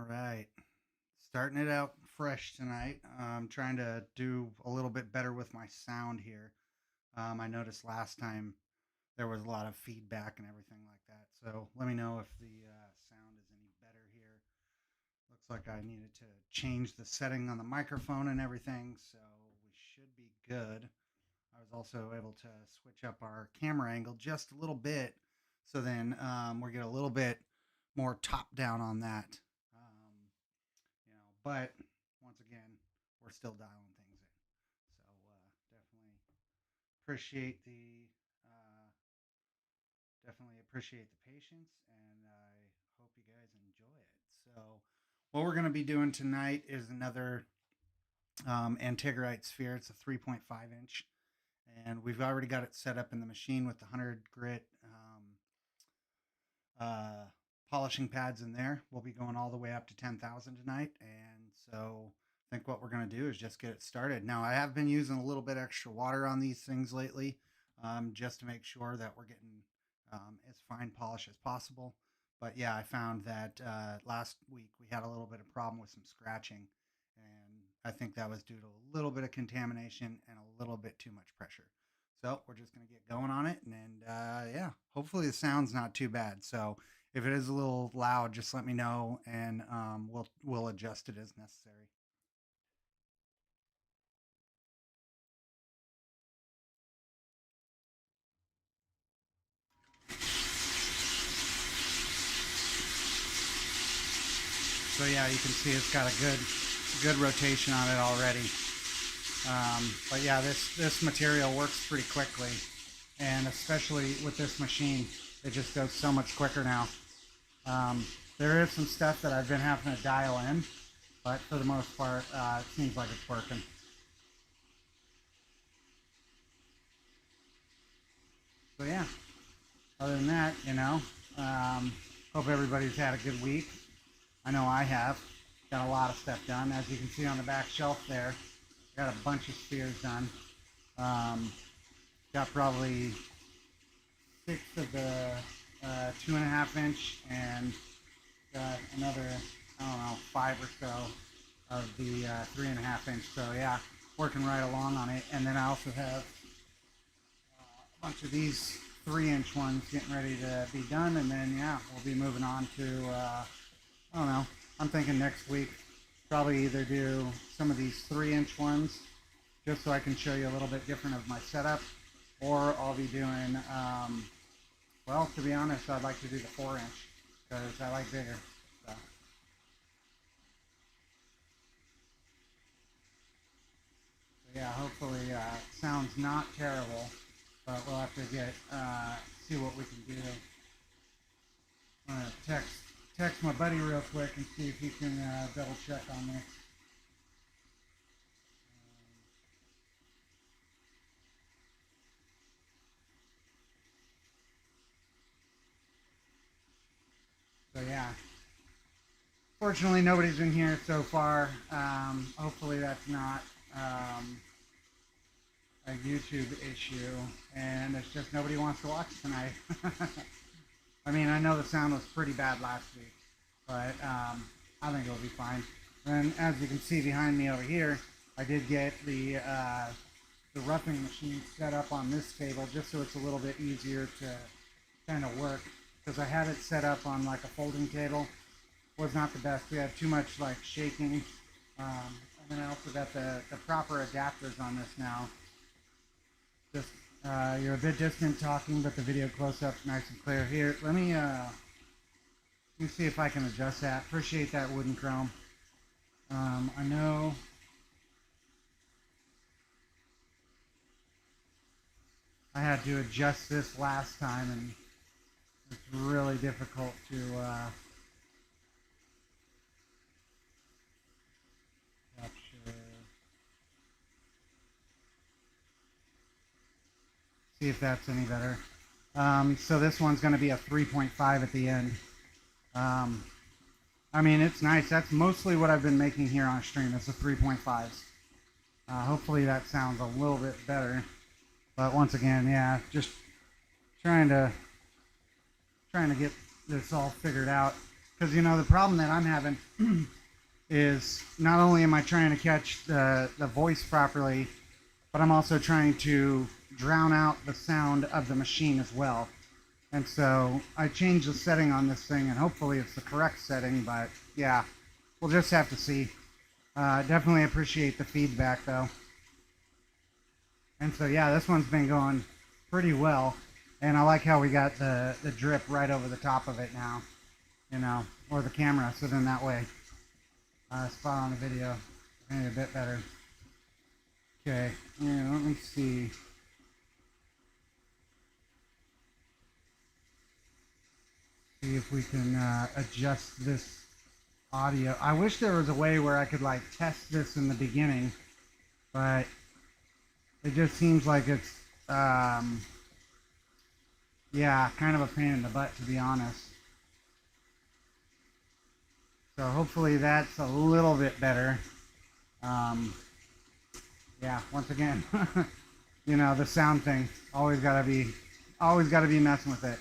All right. Starting it out fresh tonight. I'm trying to do a little bit better with my sound here. I noticed last time there was a lot of feedback and everything like that. So let me know if the sound is any better here. Looks like I needed to change the setting on the microphone and everything. So we should be good. I was also able to switch up our camera angle just a little bit. So then we get a little bit more top down on that. But once again, we're still dialing things in. So definitely appreciate the uh, definitely appreciate the patience, and I hope you guys enjoy it. So what we're going to be doing tonight is another Antigrite sphere. It's a 3.5 inch, and we've already got it set up in the machine with the 100 grit uh, polishing pads in there. We'll be going all the way up to 10,000 tonight. And so I think what we're going to do is just get it started. Now, I have been using a little bit extra water on these things lately just to make sure that we're getting as fine polish as possible. But yeah, I found that last week we had a little bit of problem with some scratching. And I think that was due to a little bit of contamination and a little bit too much pressure. So we're just gonna get going on it, and yeah, hopefully the sound's not too bad. So if it is a little loud, just let me know, and we'll adjust it as necessary. So yeah, you can see it's got a good rotation on it already. But yeah, this material works pretty quickly, and especially with this machine, it just goes so much quicker now. Um, there is some stuff that I've been having to dial in, but for the most part, it seems like it's working. So yeah, other than that, um, hope everybody's had a good week. I know I have. Got a lot of stuff done. As you can see on the back shelf there, got a bunch of spheres done. Um, got probably six of the 2.5 inch and got another, I don't know, five or so of the 3.5 inch. So yeah, working right along on it. And then I also have a bunch of these 3-inch ones getting ready to be done. And then yeah, we'll be moving on to I don't know. I'm thinking next week probably either do some of these 3-inch ones just so I can show you a little bit different of my setup, or I'll be doing well, to be honest, I'd like to do the 4-inch because I like bigger. So, so yeah, hopefully sounds not terrible, but we'll have to get see what we can do. I'm gonna text my buddy real quick and see if he can double check on this. So yeah, fortunately nobody's been here so far. Hopefully that's not a YouTube issue, and it's just nobody wants to watch tonight. I mean, I know the sound was pretty bad last week, but I think it'll be fine. And as you can see behind me over here, I did get the roughing machine set up on this table just so it's a little bit easier to kind of work, because I had it set up on like a folding table. Was not the best. We had too much like shaking. And then I also got the proper adapters on this now. Just you're a bit distant talking, but the video close-up's nice and clear. Here, let me see if I can adjust that. Appreciate that wooden chrome. I know I had to adjust this last time, and it's really difficult to capture. See if that's any better. So this one's going to be a 3.5 at the end. Um, I mean, it's nice. That's mostly what I've been making here on stream. It's a 3.5s. Hopefully that sounds a little bit better. But once again, yeah, just trying to trying to get this all figured out, because you know the problem that I'm having is not only am I trying to catch the voice properly, but I'm also trying to drown out the sound of the machine as well. And so I changed the setting on this thing, and hopefully it's the correct setting, but yeah, we'll just have to see. Definitely appreciate the feedback though. And so yeah, this one's been going pretty well, and I like how we got the drip right over the top of it now, you know, or the camera, so then that way, spot on the video, maybe a bit better. Okay, yeah, let me see. See if we can adjust this audio. I wish there was a way where I could like test this in the beginning, but it just seems like it's yeah, kind of a pain in the butt, to be honest. So hopefully that's a little bit better. Yeah, once again, you know, the sound thing, always gotta be messing with it.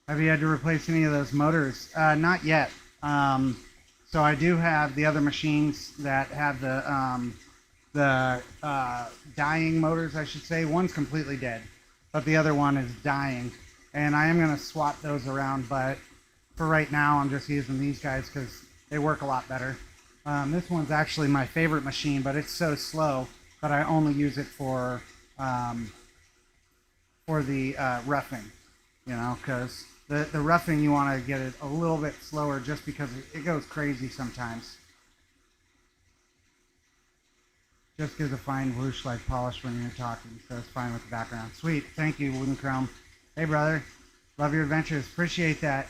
Have you had to replace any of those motors? Not yet. So I do have the other machines that have the dying motors, I should say. One's completely dead, but the other one is dying, and I am going to swap those around, but for right now I'm just using these guys because they work a lot better. This one's actually my favorite machine, but it's so slow that I only use it for the roughing, you know, because the roughing you want to get it a little bit slower just because it goes crazy sometimes. Just gives a fine whoosh like polish when you're talking, so it's fine with the background. Sweet, thank you, Wooden Chrome. Hey brother, love your adventures, appreciate that.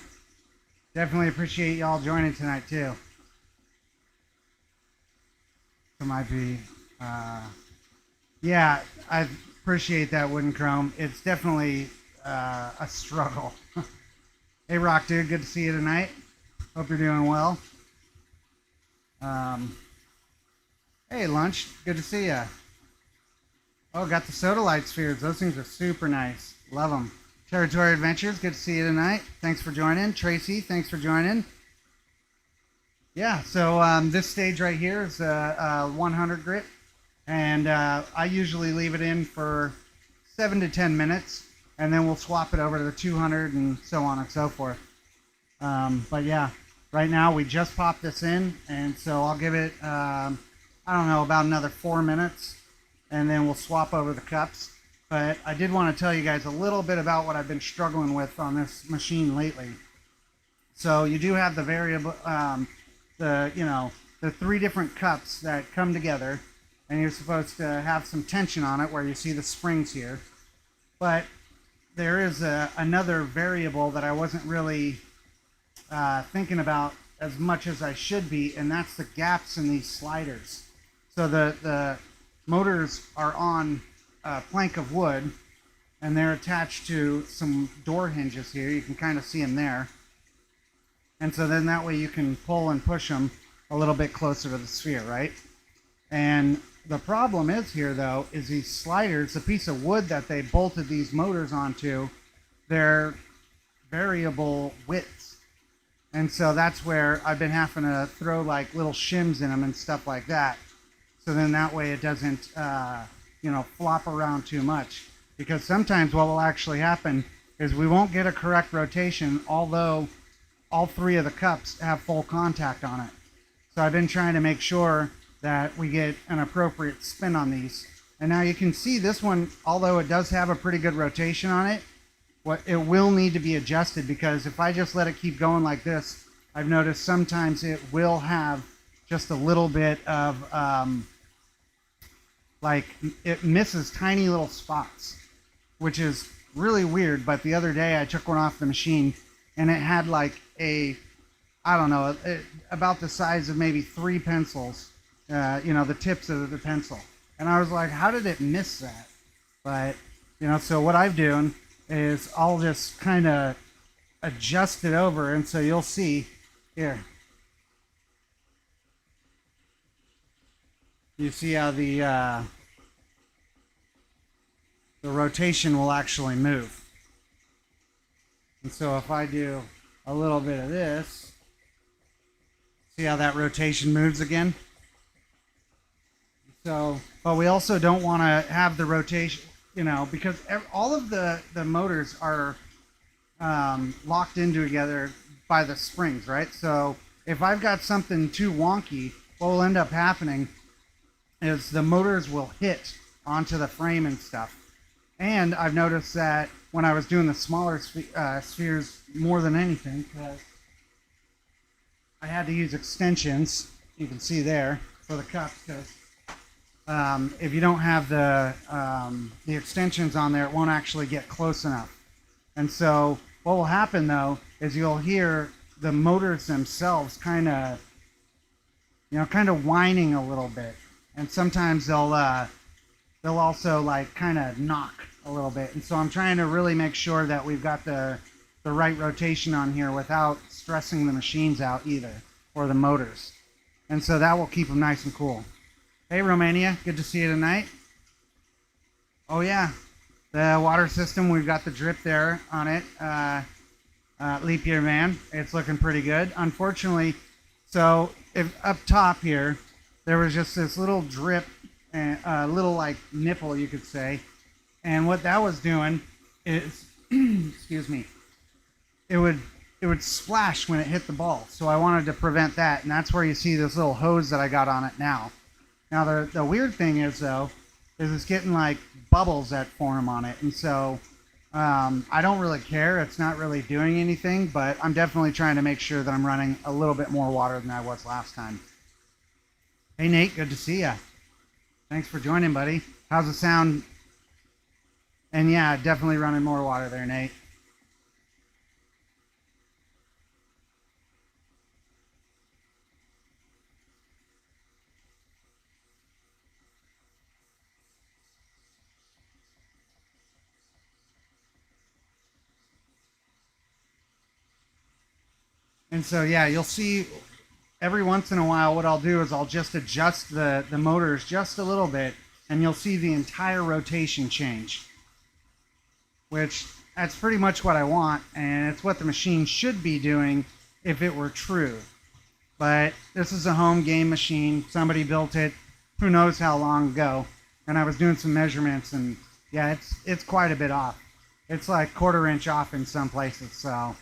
Definitely appreciate y'all joining tonight too. It might be, yeah, I appreciate that, Wooden Chrome. It's definitely a struggle. Hey Rock Dude, good to see you tonight. Hope you're doing well. Hey Lunch, good to see ya. Oh, got the Sodalite spheres. Those things are super nice. Love them. Territory Adventures, good to see you tonight. Thanks for joining. Tracy, thanks for joining. Yeah, so this stage right here is a 100 grit, and I usually leave it in for 7 to 10 minutes, and then we'll swap it over to the 200 and so on and so forth. But yeah, right now we just popped this in, and so I'll give it, I don't know, about another 4 minutes, and then we'll swap over the cups. But I did want to tell you guys a little bit about what I've been struggling with on this machine lately. So you do have the variable, the 3 different cups that come together, and you're supposed to have some tension on it where you see the springs here. But there is another variable that I wasn't really thinking about as much as I should be, and that's the gaps in these sliders. So the motors are on a plank of wood, and they're attached to some door hinges here. You can kind of see them there. And so then that way you can pull and push them a little bit closer to the sphere, right? And the problem is here, though, is these sliders, the piece of wood that they bolted these motors onto, they're variable widths. And so that's where I've been having to throw like little shims in them and stuff like that. So then that way it doesn't, flop around too much. Because sometimes what will actually happen is we won't get a correct rotation, although all 3 of the cups have full contact on it. So I've been trying to make sure that we get an appropriate spin on these. And now you can see this one, although it does have a pretty good rotation on it, it will need to be adjusted, because if I just let it keep going like this, I've noticed sometimes it will have just a little bit of, it misses tiny little spots, which is really weird. But the other day I took one off the machine, and it had like about the size of maybe 3 pencils, the tips of the pencil. And I was like, how did it miss that? But, so what I've done is I'll just kind of adjust it over, and so you'll see here. You see how the rotation will actually move. And so if I do a little bit of this, See how that rotation moves again? So, but we also don't want to have the rotation, you know, because all of the motors are locked in together by the springs, right? So if I've got something too wonky, what will end up happening is the motors will hit onto the frame and stuff. And I've noticed that when I was doing the smaller spheres more than anything, because I had to use extensions, you can see there, for the cups, because if you don't have the extensions on there, it won't actually get close enough. And so what will happen though is you'll hear the motors themselves kind of whining a little bit, and sometimes they'll also like kind of knock a little bit. And so I'm trying to really make sure that we've got the right rotation on here without stressing the machines out either, or the motors. And so that will keep them nice and cool. Hey Romania, good to see you tonight. Oh yeah, the water system, we've got the drip there on it. Leap year man, it's looking pretty good. Unfortunately, so if up top here, there was just this little drip, a little like nipple you could say. And what that was doing is, excuse me, it would splash when it hit the ball. So I wanted to prevent that, and that's where you see this little hose that I got on it now. Now the weird thing is though, is it's getting like bubbles that form on it, and so I don't really care. It's not really doing anything, but I'm definitely trying to make sure that I'm running a little bit more water than I was last time. Hey Nate, good to see ya. Thanks for joining, buddy. How's the sound? And yeah, definitely running more water there, Nate. And so yeah, you'll see every once in a while what I'll do is I'll just adjust the motors just a little bit, and you'll see the entire rotation change, which that's pretty much what I want, and it's what the machine should be doing if it were true. But this is a home game machine. Somebody built it who knows how long ago, and I was doing some measurements, and yeah, it's quite a bit off. It's like 1/4 inch off in some places, so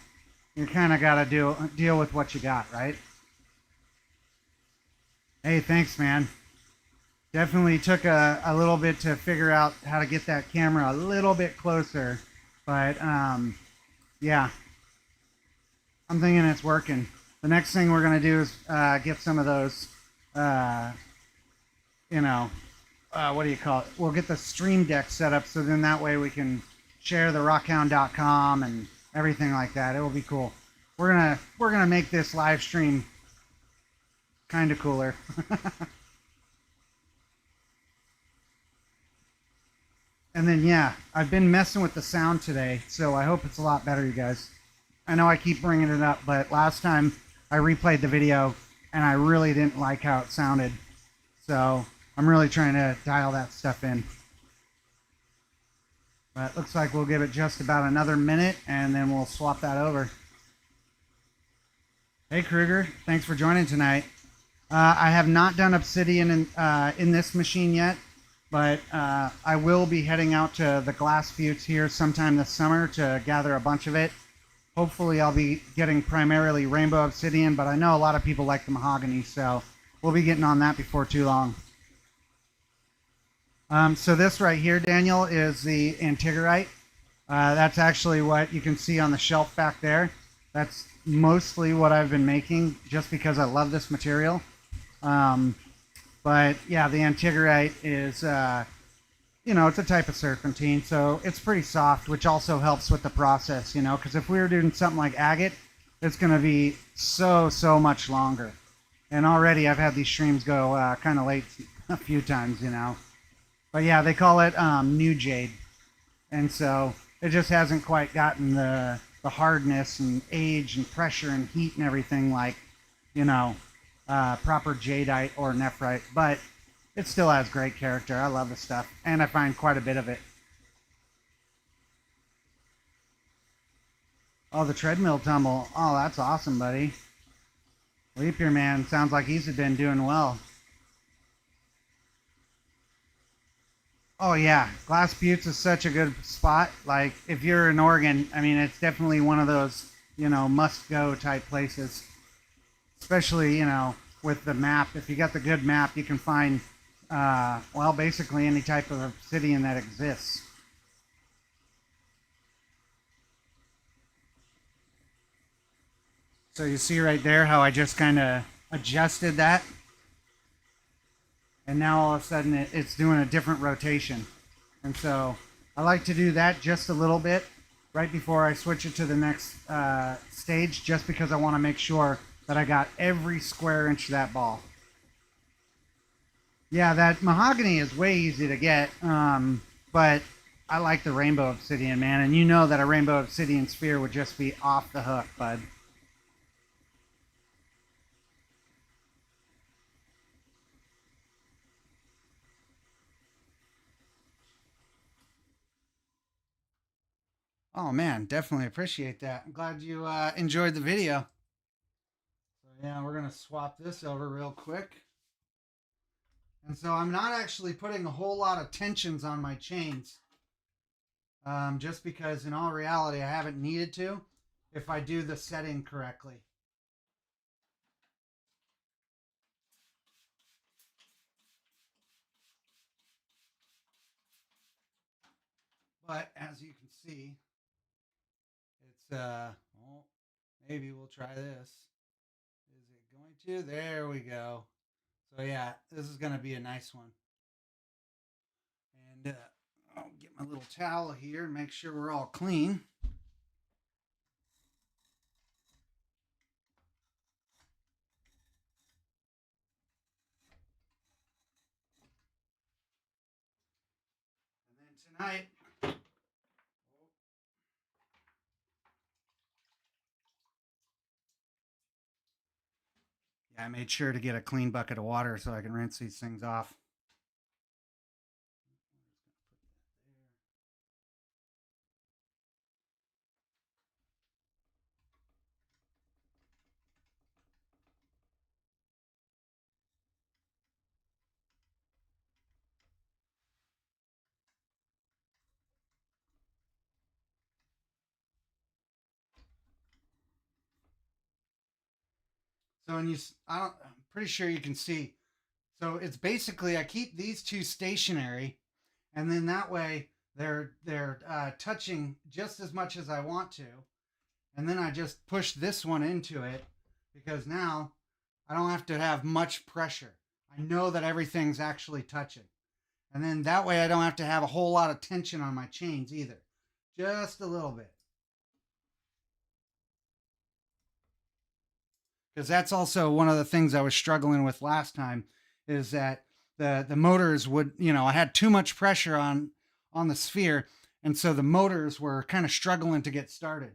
you kind of got to deal with what you got, right? Hey, thanks, man. Definitely took a little bit to figure out how to get that camera a little bit closer, but yeah, I'm thinking it's working. The next thing we're gonna do is get some of those, what do you call it? We'll get the Stream Deck set up, so then that way we can share the rockhound.com and everything like that. It will be cool. We're gonna make this live stream kind of cooler. And then yeah, I've been messing with the sound today, so I hope it's a lot better, you guys. I know I keep bringing it up, but last time I replayed the video and I really didn't like how it sounded, so I'm really trying to dial that stuff in. But it looks like we'll give it just about another minute, and then we'll swap that over. Hey Kruger, thanks for joining tonight. I have not done Obsidian in this machine yet, but I will be heading out to the Glass Buttes here sometime this summer to gather a bunch of it. Hopefully I'll be getting primarily Rainbow Obsidian, but I know a lot of people like the Mahogany, so we'll be getting on that before too long. So this right here, Daniel, is the Antigerite. That's actually what you can see on the shelf back there. That's mostly what I've been making just because I love this material. But yeah, the Antigerite is, it's a type of serpentine, so it's pretty soft, which also helps with the process, because if we were doing something like agate, it's going to be so much longer. And already I've had these streams go kind of late a few times, But yeah, they call it new jade, and so it just hasn't quite gotten the hardness and age and pressure and heat and everything like, proper jadeite or nephrite, but it still has great character. I love the stuff, and I find quite a bit of it. Oh, the treadmill tumble. Oh, that's awesome, buddy. Leap Year Man sounds like he's been doing well. Oh yeah, Glass Buttes is such a good spot. Like if you're in Oregon, I mean, it's definitely one of those, must go type places. Especially, with the map. If you got the good map, you can find, well, basically any type of obsidian that exists. So you see right there how I just kind of adjusted that, and now all of a sudden it's doing a different rotation. And so I like to do that just a little bit right before I switch it to the next stage, just because I want to make sure that I got every square inch of that ball. Yeah, that mahogany is way easy to get, but I like the rainbow obsidian, man. And you know that a rainbow obsidian sphere would just be off the hook, bud. Oh man, definitely appreciate that. I'm glad you enjoyed the video. So yeah, we're gonna swap this over real quick. And so I'm not actually putting a whole lot of tensions on my chains, just because in all reality I haven't needed to if I do the setting correctly. But as you can see, it's well, maybe we'll try this. Is it going to? There we go. So yeah, this is gonna be a nice one. And I'll get my little towel here and make sure we're all clean. And then tonight, yeah, I made sure to get a clean bucket of water so I can rinse these things off. So, and I'm pretty sure you can see. So it's basically I keep these two stationary, and then that way they're touching just as much as I want to, and then I just push this one into it because now I don't have to have much pressure. I know that everything's actually touching, and then that way I don't have to have a whole lot of tension on my chains either, just a little bit. Because that's also one of the things I was struggling with last time is that the motors would, I had too much pressure on the sphere, and so the motors were kind of struggling to get started.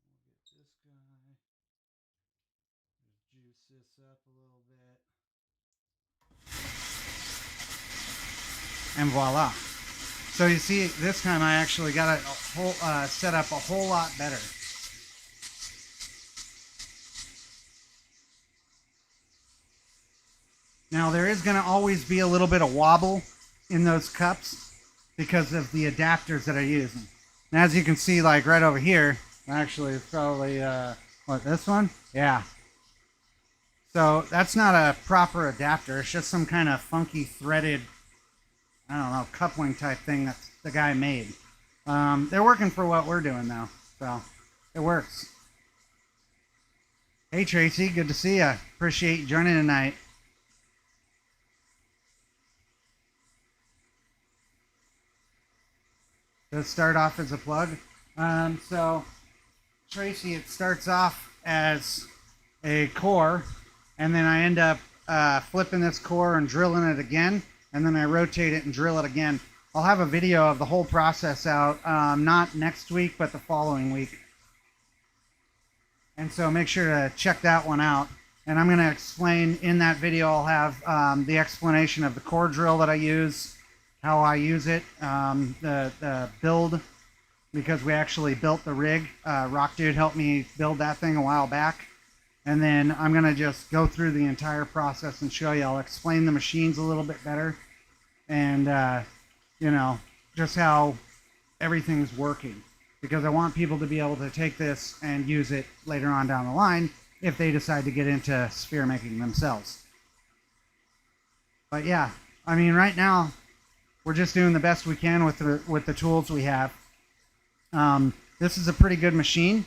Get this guy, juice this up a little bit, and voila. So you see, this time I actually got it set up a whole lot better. Now there is going to always be a little bit of wobble in those cups because of the adapters that I'm using. And as you can see, like right over here, actually it's probably, what, this one? Yeah. So that's not a proper adapter. It's just some kind of funky threaded, I don't know, coupling type thing that the guy made. They're working for what we're doing though. So it works. Hey Tracy, good to see you. Appreciate you joining tonight. Let's start off as a plug. So, Tracy, it starts off as a core, and then I end up flipping this core and drilling it again, and then I rotate it and drill it again. I'll have a video of the whole process out, not next week, but the following week. And so make sure to check that one out. And I'm going to explain in that video, I'll have the explanation of the core drill that I use, how I use it, the build, because we actually built the rig. Rock Dude helped me build that thing a while back. And then I'm going to just go through the entire process and show you. I'll explain the machines a little bit better and, you know, just how everything's working. Because I want people to be able to take this and use it later on down the line if they decide to get into sphere making themselves. But yeah, I mean, right now, we're just doing the best we can with the tools we have. This is a pretty good machine.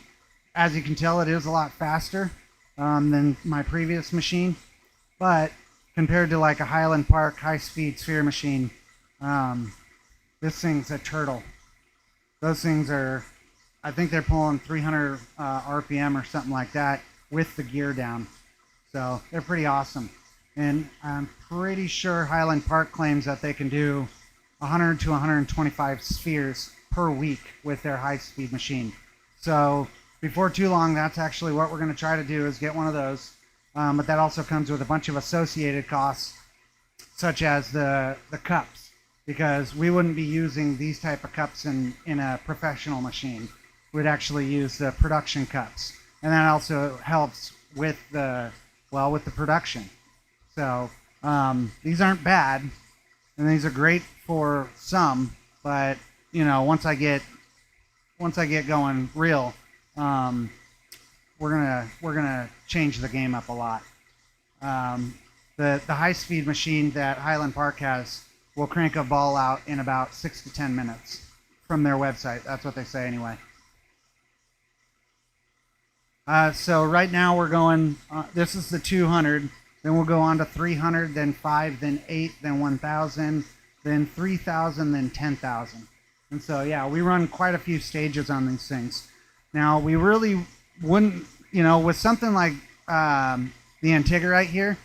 As you can tell, it is a lot faster than my previous machine. But compared to like a Highland Park high-speed sphere machine, this thing's a turtle. Those things are, I think they're pulling 300 RPM or something like that with the gear down. So they're pretty awesome. And I'm pretty sure Highland Park claims that they can do 100 to 125 spheres per week with their high-speed machine. So before too long, that's actually what we're going to try to do, is get one of those. But that also comes with a bunch of associated costs, such as the cups, because we wouldn't be using these type of cups in a professional machine. We'd actually use the production cups. And that also helps with the production. So these aren't bad, and these are great for some, but you know, once I get going real, we're gonna change the game up a lot. The high-speed machine that Highland Park has will crank a ball out in about 6 to 10 minutes from their website. That's what they say anyway. So right now we're going, this is the 200, then we'll go on to 300, then 5, then 8, then 1,000, then 3,000, then 10,000. And so, yeah, we run quite a few stages on these things. Now, we really wouldn't, you know, with something like the Antigarite here,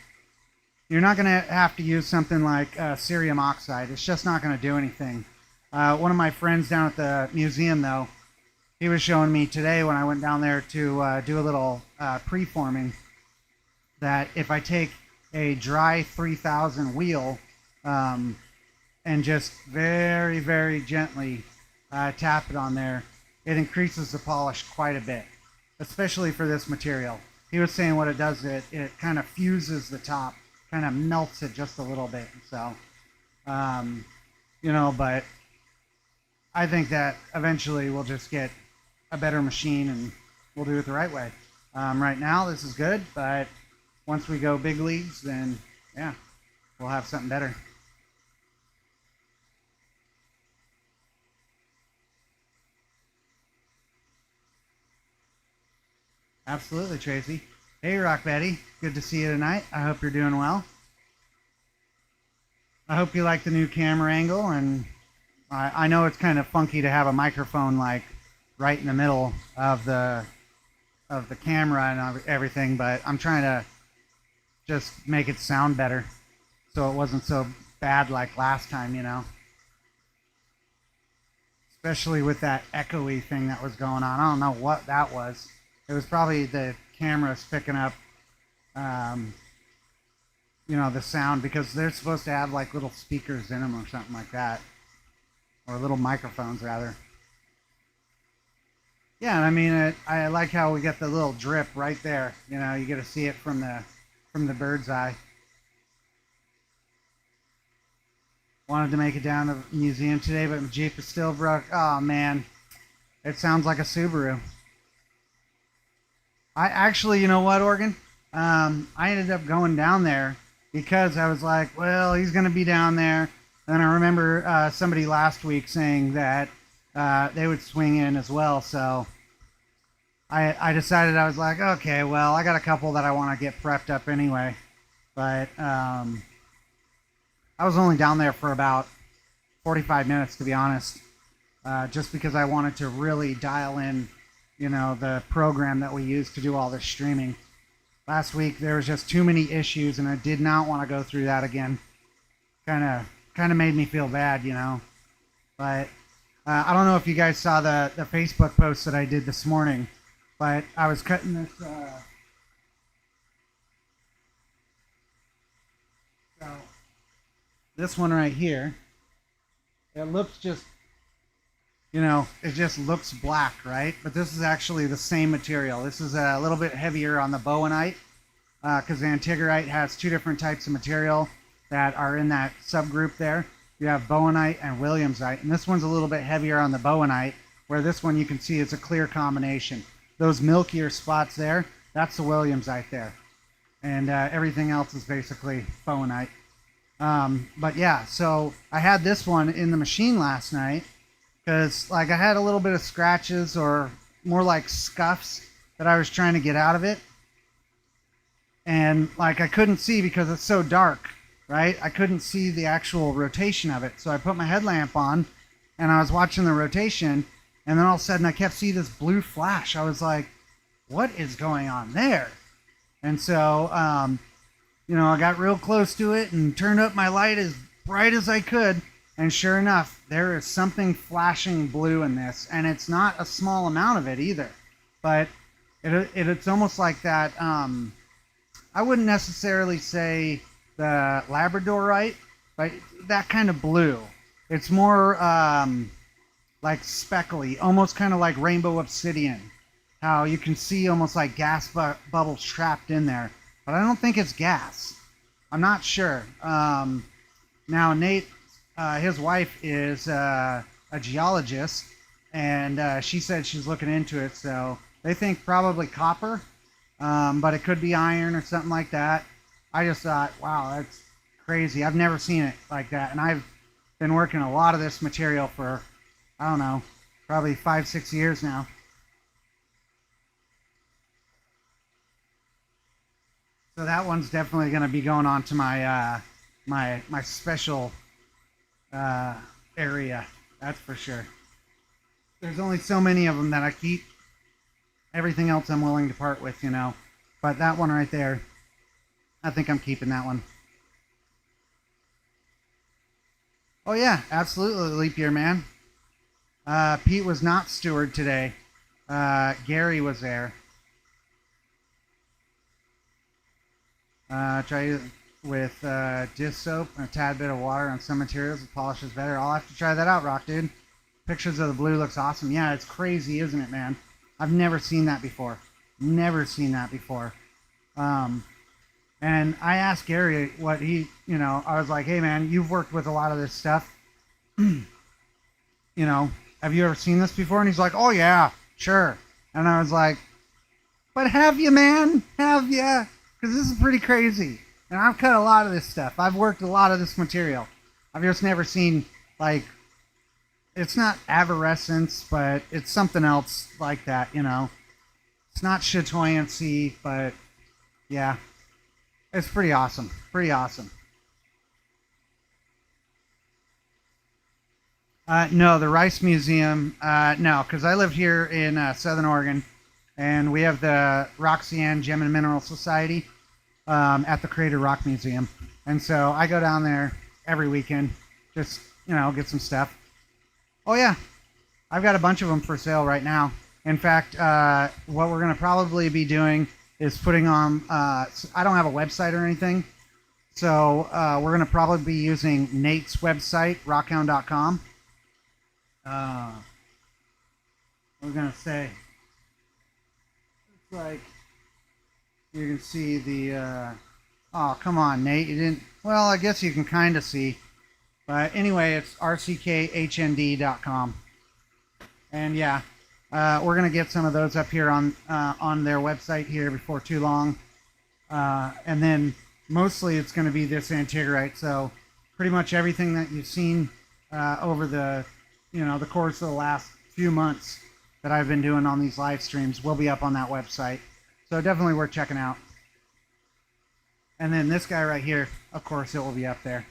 you're not going to have to use something like cerium oxide. It's just not going to do anything. One of my friends down at the museum, though, he was showing me today when I went down there to do a little preforming, that if I take a dry 3000 wheel and just very, very gently tap it on there, it increases the polish quite a bit, especially for this material. He was saying what it does, it kind of fuses the top, kind of melts it just a little bit. So, you know, but I think that eventually we'll just get a better machine and we'll do it the right way. Right now, this is good, but once we go big leagues, then yeah, we'll have something better. Absolutely, Tracy. Hey, Rock Betty. Good to see you tonight. I hope you're doing well. I hope you like the new camera angle, and I know it's kind of funky to have a microphone like right in the middle of the camera and everything, but I'm trying to just make it sound better so it wasn't so bad like last time, you know. Especially with that echoey thing that was going on. I don't know what that was. It was probably the cameras picking up, you know, the sound, because they're supposed to have like little speakers in them or something like that, or little microphones rather. Yeah, I mean, I like how we get the little drip right there. You know, you get to see it from the bird's eye. Wanted to make it down to the museum today, but my Jeep is still broke. Oh man, it sounds like a Subaru. I actually, you know what, Oregon? I ended up going down there because I was like, well, he's going to be down there. And I remember somebody last week saying that they would swing in as well. So I decided, I was like, okay, well, I got a couple that I want to get prepped up anyway. But I was only down there for about 45 minutes, to be honest, just because I wanted to really dial in, you know, the program that we use to do all this streaming. Last week there was just too many issues, and I did not want to go through that again. Kind of made me feel bad, you know. But I don't know if you guys saw the Facebook post that I did this morning, but I was cutting this. So this one right here, it looks just you know, it just looks black, right? But this is actually the same material. This is a little bit heavier on the bowenite because the antigerite has two different types of material that are in that subgroup there. You have bowenite and williamsite, and this one's a little bit heavier on the bowenite, where this one you can see it's a clear combination. Those milkier spots there, that's the williamsite there. And everything else is basically bowenite. But yeah, so I had this one in the machine last night because like I had a little bit of scratches or more like scuffs that I was trying to get out of it. And like I couldn't see because it's so dark, right? I couldn't see the actual rotation of it. So I put my headlamp on and I was watching the rotation, and then all of a sudden I kept seeing this blue flash. I was like, what is going on there? And so, you know, I got real close to it and turned up my light as bright as I could. And sure enough, there is something flashing blue in this. And it's not a small amount of it either. But it's almost like that. I wouldn't necessarily say the Labradorite, but that kind of blue. It's more like speckly, almost kind of like rainbow obsidian. How you can see almost like gas bubbles trapped in there. But I don't think it's gas. I'm not sure. Now, Nate, his wife is a geologist, and she said she's looking into it. So they think probably copper, but it could be iron or something like that. I just thought, wow, that's crazy. I've never seen it like that. And I've been working a lot of this material for, I don't know, probably 5-6 years now. So that one's definitely going to be going on to my my special area. That's for sure. There's only so many of them that I keep. Everything else I'm willing to part with, you know. But that one right there, I think I'm keeping that one. Oh yeah, absolutely, Leap Year Man. Pete was not steward today. Gary was there. Try with dish soap and a tad bit of water on some materials. The polish is better. I'll have to try that out, Rock Dude. Pictures of the blue looks awesome. Yeah, it's crazy, isn't it, man? I've never seen that before. Never seen that before. And I asked Gary what he, you know, I was like, hey, man, you've worked with a lot of this stuff. You know, have you ever seen this before? And he's like, oh, yeah, sure. And I was like, but have you, man? Have you? Because this is pretty crazy. And I've cut a lot of this stuff. I've worked a lot of this material. I've just never seen, like, it's not Avarescence, but it's something else like that, you know. It's not Chatoyancy, but yeah. It's pretty awesome. Pretty awesome. No, the Rice Museum, no, because I live here in Southern Oregon, and we have the Roxanne Gem and Mineral Society at the Crater Rock Museum. And so I go down there every weekend, just, you know, get some stuff. Oh, yeah, I've got a bunch of them for sale right now. In fact, what we're going to probably be doing is putting on, I don't have a website or anything, so we're going to probably be using Nate's website, rockhound.com. We're going to say, it's like, you can see the, oh, come on, Nate, you didn't, well, I guess you can kind of see, but anyway, it's rckhnd.com, and yeah, we're going to get some of those up here on their website here before too long, and then mostly it's going to be this antigerite, so pretty much everything that you've seen over the, you know, the course of the last few months that I've been doing on these live streams will be up on that website. So definitely worth checking out. And then this guy right here, of course, it will be up there.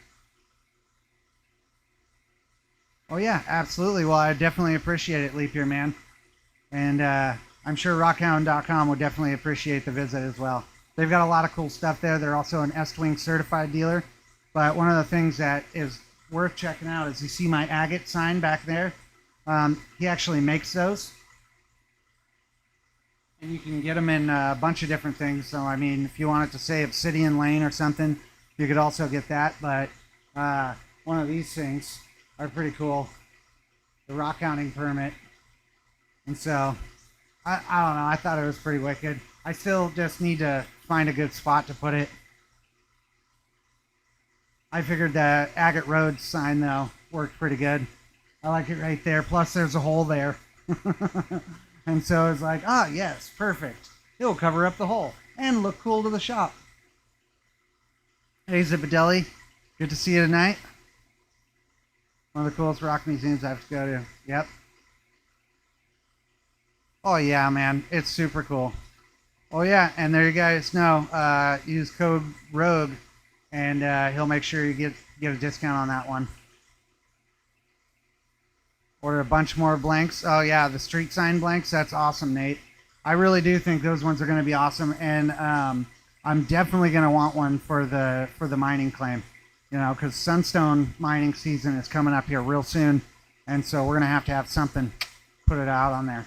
Oh yeah, absolutely. Well, I definitely appreciate it, Leap Year Man. And I'm sure rockhound.com would definitely appreciate the visit as well. They've got a lot of cool stuff there. They're also an Estwing certified dealer. But one of the things that is worth checking out is you see my agate sign back there. He actually makes those. And you can get them in a bunch of different things. So, I mean, if you wanted to say Obsidian Lane or something, you could also get that. But one of these things are pretty cool. the rock counting permit. And so, I don't know. I thought it was pretty wicked. I still just need to find a good spot to put it. I figured the Agate Road sign, though, worked pretty good. I like it right there. Plus, there's a hole there. And so it's like, ah, yes, perfect. It'll cover up the hole and look cool to the shop. Hey, Zipadelli. Good to see you tonight. One of the coolest rock museums I have to go to. Yep. Oh, yeah, man. It's super cool. Oh, yeah. And there you guys know. Use code ROGUE, and he'll make sure you get a discount on that one. Order a bunch more blanks. Oh, yeah. The street sign blanks. That's awesome, Nate. I really do think those ones are going to be awesome. And I'm definitely going to want one for the mining claim. You know, because Sunstone mining season is coming up here real soon, and so we're gonna have something, put it out on there.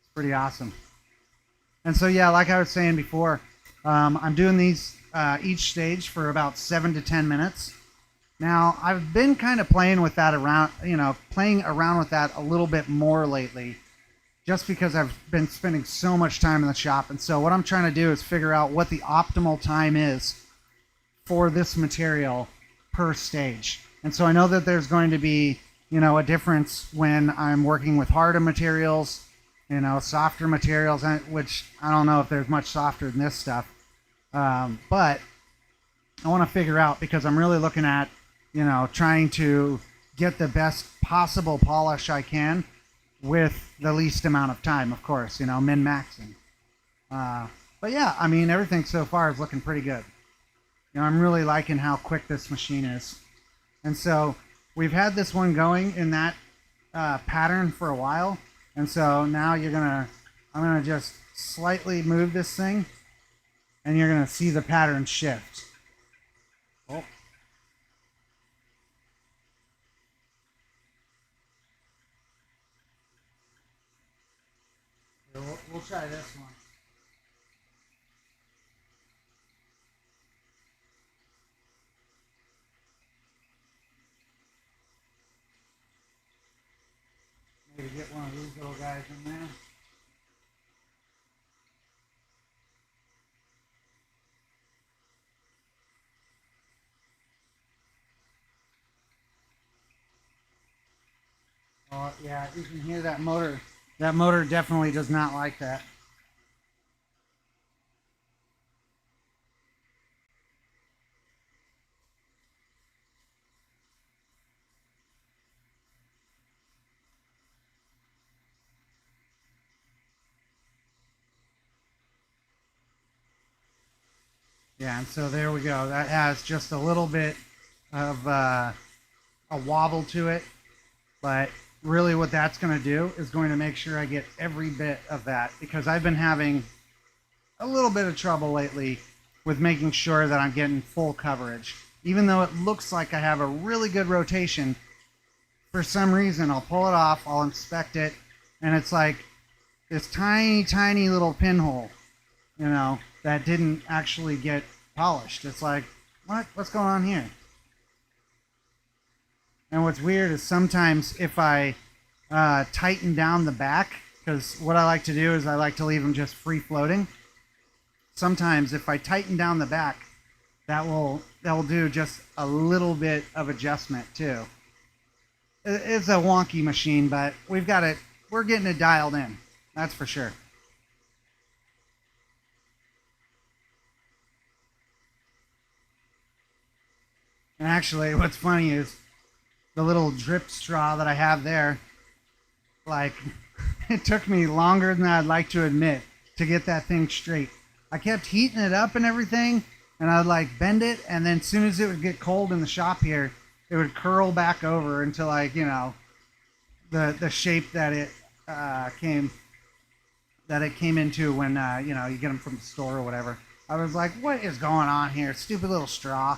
It's pretty awesome. And so yeah, like I was saying before, I'm doing these each stage for about 7 to 10 minutes. Now I've been kind of playing with that playing around with that a little bit more lately, just because I've been spending so much time in the shop. And so what I'm trying to do is figure out what the optimal time is for this material per stage. And so I know that there's going to be, a difference when I'm working with harder materials, softer materials, which I don't know if there's much softer than this stuff. But I want to figure out, because I'm really looking at, trying to get the best possible polish I can with the least amount of time, of course, min-maxing. But yeah, I mean, everything so far is looking pretty good. I'm really liking how quick this machine is. And so we've had this one going in that pattern for a while. And so now I'm gonna just slightly move this thing, and you're gonna see the pattern shift. Oh. We'll try this one. Maybe get one of these little guys in there. Oh yeah, you can hear that motor. That motor definitely does not like that. Yeah, and so there we go. That has just a little bit of a wobble to it, but really what that's going to do is going to make sure I get every bit of that, because I've been having a little bit of trouble lately with making sure that I'm getting full coverage. Even though it looks like I have a really good rotation, for some reason I'll pull it off, I'll inspect it, and it's like this tiny, tiny little pinhole, that didn't actually get polished. It's like, what's going on here? And what's weird is sometimes if I tighten down the back, because what I like to do is I like to leave them just free floating. Sometimes if I tighten down the back, that will do just a little bit of adjustment too. It's a wonky machine, but we're getting it dialed in. That's for sure. And actually, what's funny is the little drip straw that I have there, like, it took me longer than I'd like to admit to get that thing straight. I kept heating it up and everything, and I'd like bend it, and then as soon as it would get cold in the shop here, it would curl back over into like, the shape that it came into when you get them from the store or whatever. I was like, what is going on here? Stupid little straw.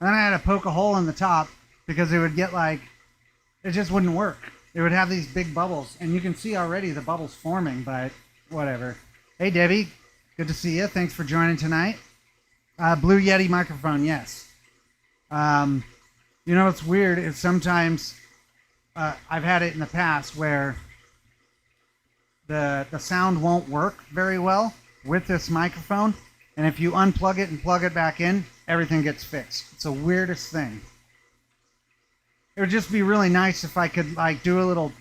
And then I had to poke a hole in the top because it would get it just wouldn't work. It would have these big bubbles, and you can see already the bubbles forming, but whatever. Hey, Debbie, good to see you. Thanks for joining tonight. Blue Yeti microphone, yes. You know what's weird is sometimes I've had it in the past where the sound won't work very well with this microphone, and if you unplug it and plug it back in, everything gets fixed. It's the weirdest thing. It would just be really nice if I could like do a little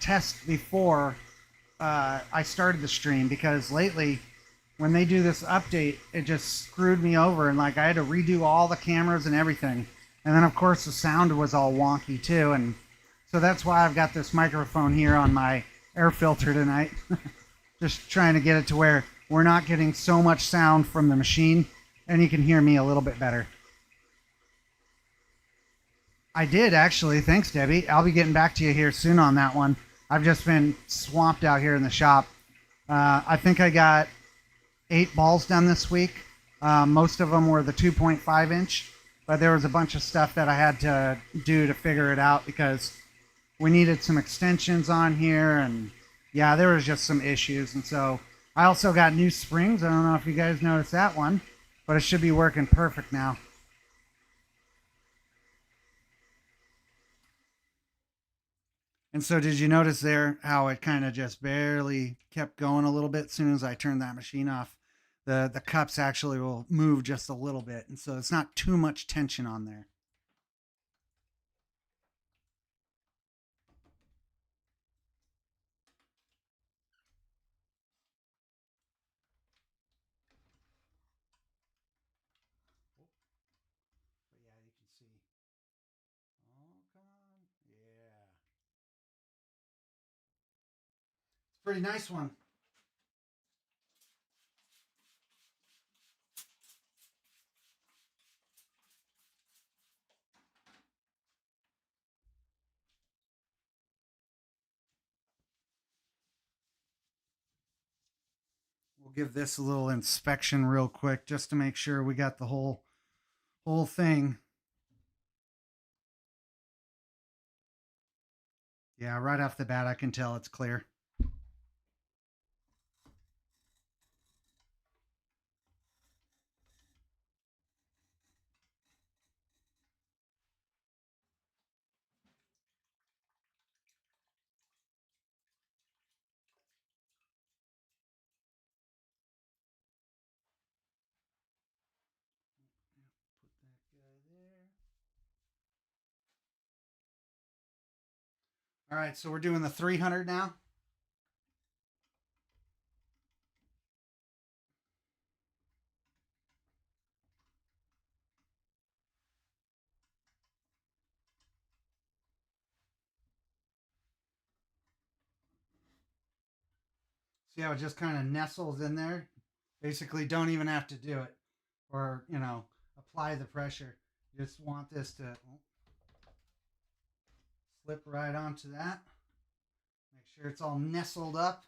test before I started the stream, because lately when they do this update, it just screwed me over, and like I had to redo all the cameras and everything. And then of course the sound was all wonky too, and so that's why I've got this microphone here on my air filter tonight. Just trying to get it to where we're not getting so much sound from the machine and you can hear me a little bit better. I did actually. Thanks, Debbie. I'll be getting back to you here soon on that one. I've just been swamped out here in the shop. I think I got 8 balls done this week. Most of them were the 2.5 inch, but there was a bunch of stuff that I had to do to figure it out because we needed some extensions on here, and yeah, there was just some issues. And so I also got new springs. I don't know if you guys noticed that one, but it should be working perfect now. And so did you notice there how it kind of just barely kept going a little bit as soon as I turned that machine off? The cups actually will move just a little bit, and so it's not too much tension on there. But yeah, you can see. Oh, come on. Yeah. It's a pretty nice one. We'll give this a little inspection real quick just to make sure we got the whole thing. Yeah, right off the bat I can tell it's clear. Put that guy there. All right, so we're doing the 300 now. See how it just kind of nestles in there? Basically, don't even have to do it or, apply the pressure. You just want this to slip right onto that. Make sure it's all nestled up.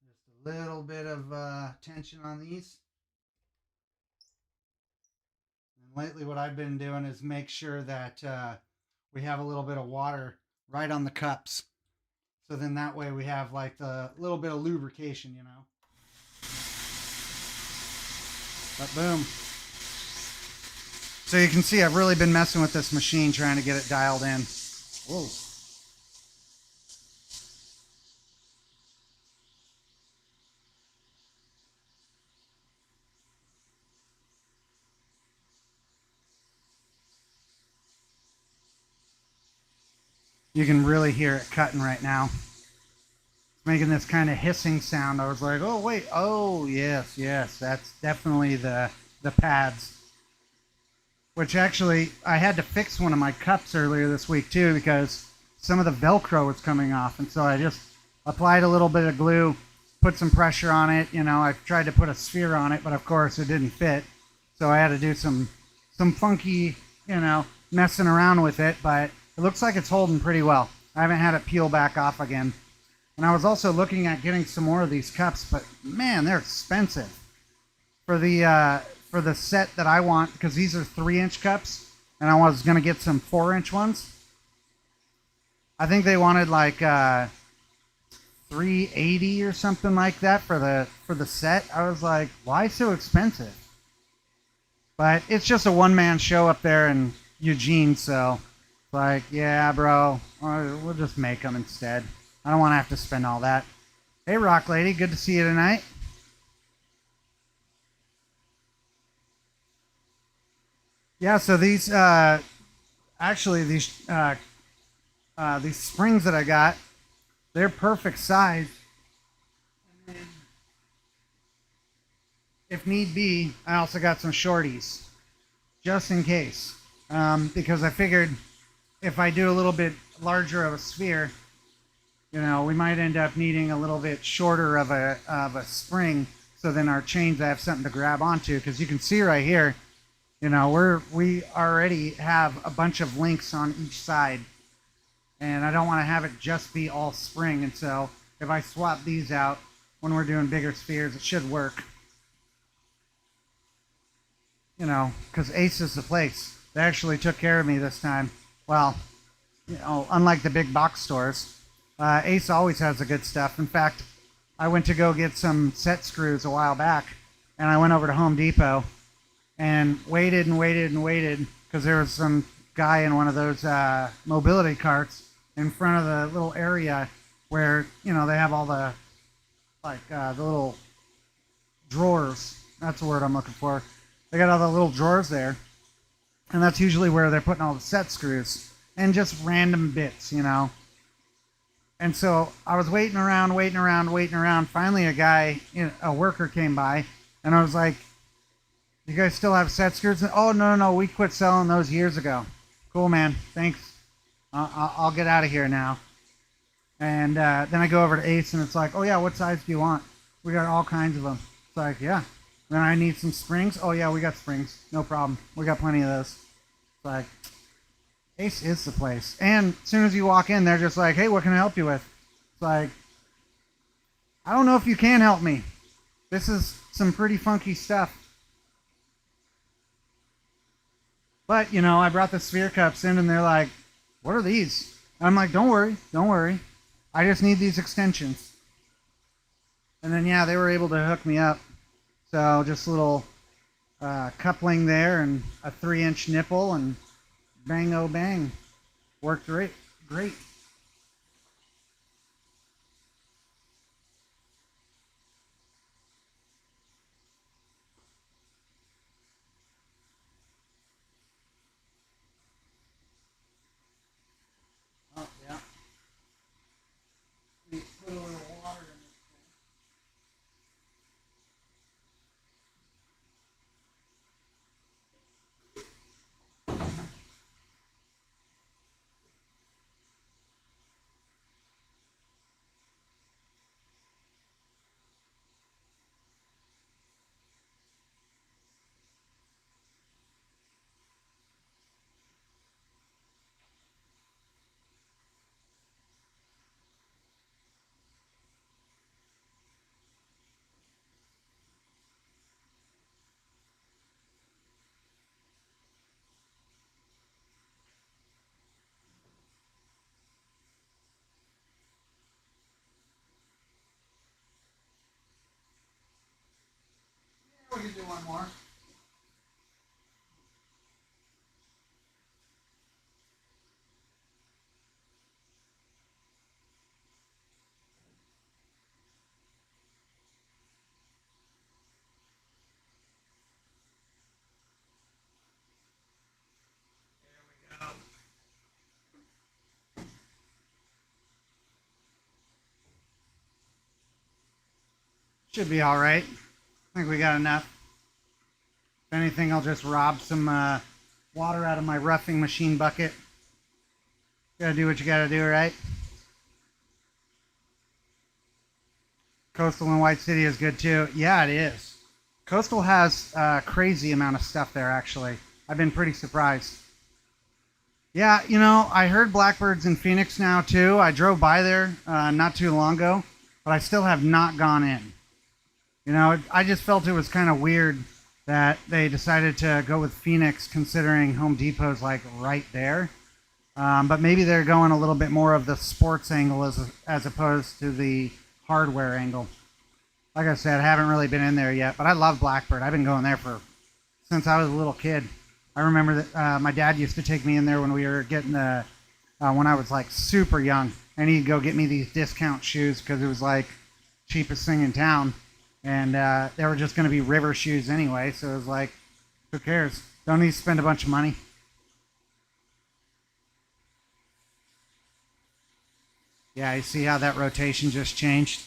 Just a little bit of tension on these. And lately, what I've been doing is make sure that we have a little bit of water right on the cups. So then that way we have like the little bit of lubrication, But boom. So you can see I've really been messing with this machine trying to get it dialed in. Whoa. You can really hear it cutting right now. It's making this kind of hissing sound. I was like, oh wait, oh yes, that's definitely the pads. Which actually, I had to fix one of my cups earlier this week too because some of the Velcro was coming off, and so I just applied a little bit of glue, put some pressure on it. I tried to put a sphere on it, but of course it didn't fit, so I had to do some funky, messing around with it. But it looks like it's holding pretty well. I haven't had it peel back off again. And I was also looking at getting some more of these cups, but man, they're expensive for the set that I want, because these are 3-inch cups, and I was gonna get some 4-inch ones. I think they wanted like $380 or something like that for the set. I was like, why so expensive? But it's just a one-man show up there in Eugene, so like, yeah, bro, we'll just make them instead. I don't want to have to spend all that. Hey, Rock Lady, good to see you tonight. Yeah, so these actually these springs that I got, they're perfect size. And then, if need be, I also got some shorties just in case, because I figured if I do a little bit larger of a sphere, we might end up needing a little bit shorter of a spring. So then our chains have something to grab onto, because you can see right here, we already have a bunch of links on each side, and I don't want to have it just be all spring. And so if I swap these out when we're doing bigger spheres, it should work. Because Ace is the place. They actually took care of me this time. Well, unlike the big box stores, Ace always has the good stuff. In fact, I went to go get some set screws a while back, and I went over to Home Depot and waited and waited and waited because there was some guy in one of those mobility carts in front of the little area where they have all the the little drawers. That's the word I'm looking for. They got all the little drawers there, and that's usually where they're putting all the set screws and just random bits. And so I was waiting around. Finally, a worker came by, and I was like, "You guys still have set screws?" And, "Oh, no, we quit selling those years ago." "Cool, man. Thanks. I'll get out of here now." And then I go over to Ace, and it's like, "Oh, yeah, what size do you want? We got all kinds of them." It's like, "Yeah." Then I need some springs. "Oh, yeah, we got springs. No problem. We got plenty of those." It's like, Ace is the place. And as soon as you walk in, they're just like, "Hey, what can I help you with?" It's like, I don't know if you can help me. This is some pretty funky stuff. But, I brought the sphere cups in, and they're like, "What are these?" And I'm like, don't worry. I just need these extensions." And then, yeah, they were able to hook me up. So just a little coupling there and a 3-inch nipple, and bang, oh, bang. Worked great. Oh, yeah. Put a little water in this. We can do one more. There we go. Should be all right. I think we got enough. If anything, I'll just rob some water out of my roughing machine bucket. Gotta do what you gotta do, right? Coastal in White City is good too. Yeah, it is. Coastal has a crazy amount of stuff there, actually. I've been pretty surprised. Yeah, I heard Blackbird's in Phoenix now too. I drove by there not too long ago, but I still have not gone in. I just felt it was kind of weird that they decided to go with Phoenix, considering Home Depot's like right there. But maybe they're going a little bit more of the sports angle as opposed to the hardware angle. Like I said, I haven't really been in there yet, but I love Blackbird. I've been going there since I was a little kid. I remember that my dad used to take me in there when we were getting when I was like super young, and he'd go get me these discount shoes because it was like cheapest thing in town, and they were just going to be river shoes anyway. So it was like, who cares? Don't need to spend a bunch of money. Yeah, you see how that rotation just changed?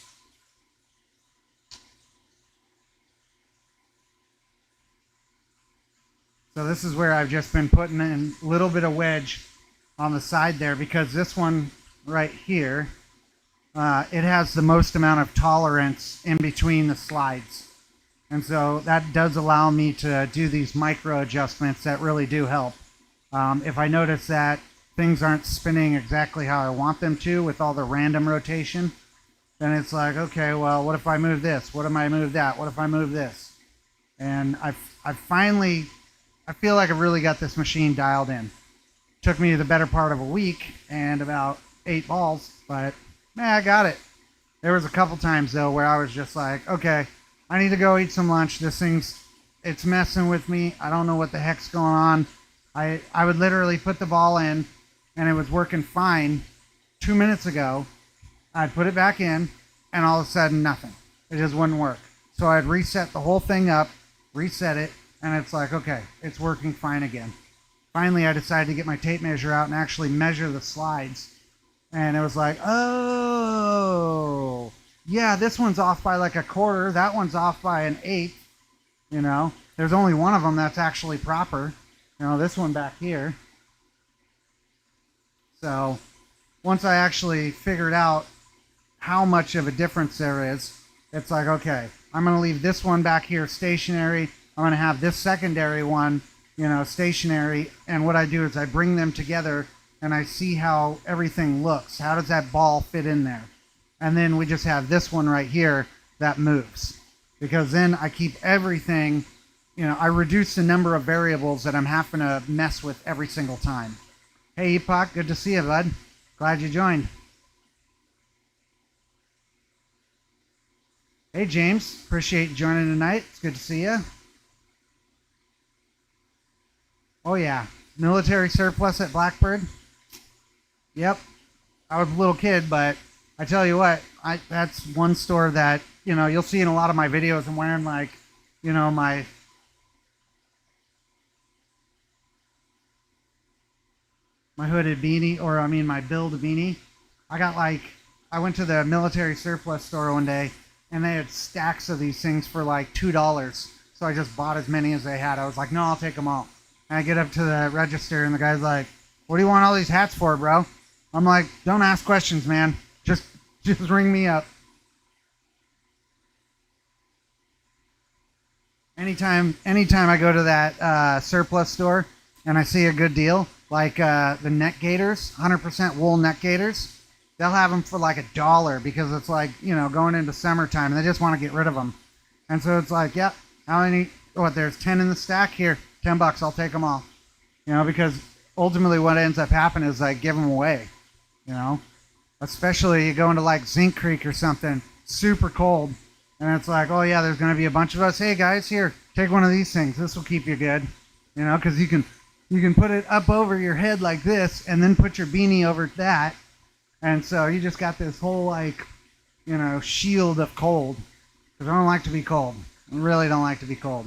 So this is where I've just been putting in a little bit of wedge on the side there because this one right here, it has the most amount of tolerance in between the slides. And so that does allow me to do these micro adjustments that really do help. If I notice that things aren't spinning exactly how I want them to with all the random rotation, then it's like, okay, well, what if I move this? What if I move that? What if I move this? And I've finally, I feel like I've really got this machine dialed in. Took me the better part of a week and about 8 balls, but man, I got it. There was a couple times though where I was just like, okay, I need to go eat some lunch. It's messing with me. I don't know what the heck's going on. I would literally put the ball in and it was working fine 2 minutes ago. I'd put it back in and all of a sudden nothing. It just wouldn't work. So I'd reset the whole thing up, reset it, and it's like, okay, it's working fine again. Finally, I decided to get my tape measure out and actually measure the slides. And it was like, oh, yeah, this one's off by like a quarter. That one's off by an eighth. You know, there's only one of them that's actually proper. You know, this one back here. So once I actually figured out how much of a difference there is, it's like, okay, I'm going to leave this one back here stationary. I'm going to have this secondary one, you know, stationary. And what I do is I bring them together and I see how everything looks. How does that ball fit in there? And then we just have this one right here that moves. Because then I keep everything, you know, I reduce the number of variables that I'm having to mess with every single time. Hey, Epoch, good to see you, bud. Glad you joined. Hey, James, appreciate you joining tonight. It's good to see you. Oh, yeah. Military surplus at Blackbird. Yep. I was a little kid, but I tell you what, that's one store that, you know, you'll see in a lot of my videos. I'm wearing like, you know, my hooded beanie, or I mean my build beanie. I went to the military surplus store one day and they had stacks of these things for like $2. So I just bought as many as they had. I was like, no, I'll take them all. And I get up to the register and the guy's like, what do you want all these hats for, bro? I'm like, don't ask questions, man. Just ring me up. Anytime I go to that surplus store and I see a good deal, like the neck gaiters, 100% wool neck gaiters, they'll have them for like $1 because it's like, you know, going into summertime and they just want to get rid of them. And so it's like, yep, how many, what, there's 10 in the stack here, $10, I'll take them all. You know, because ultimately what ends up happening is I give them away, you know, especially you go into like Zinc Creek or something, super cold. And it's like, oh yeah, there's going to be a bunch of us. Hey guys, here, take one of these things. This will keep you good, you know, because you can put it up over your head like this and then put your beanie over that. And so you just got this whole like, you know, shield of cold. Because I don't like to be cold. I really don't like to be cold.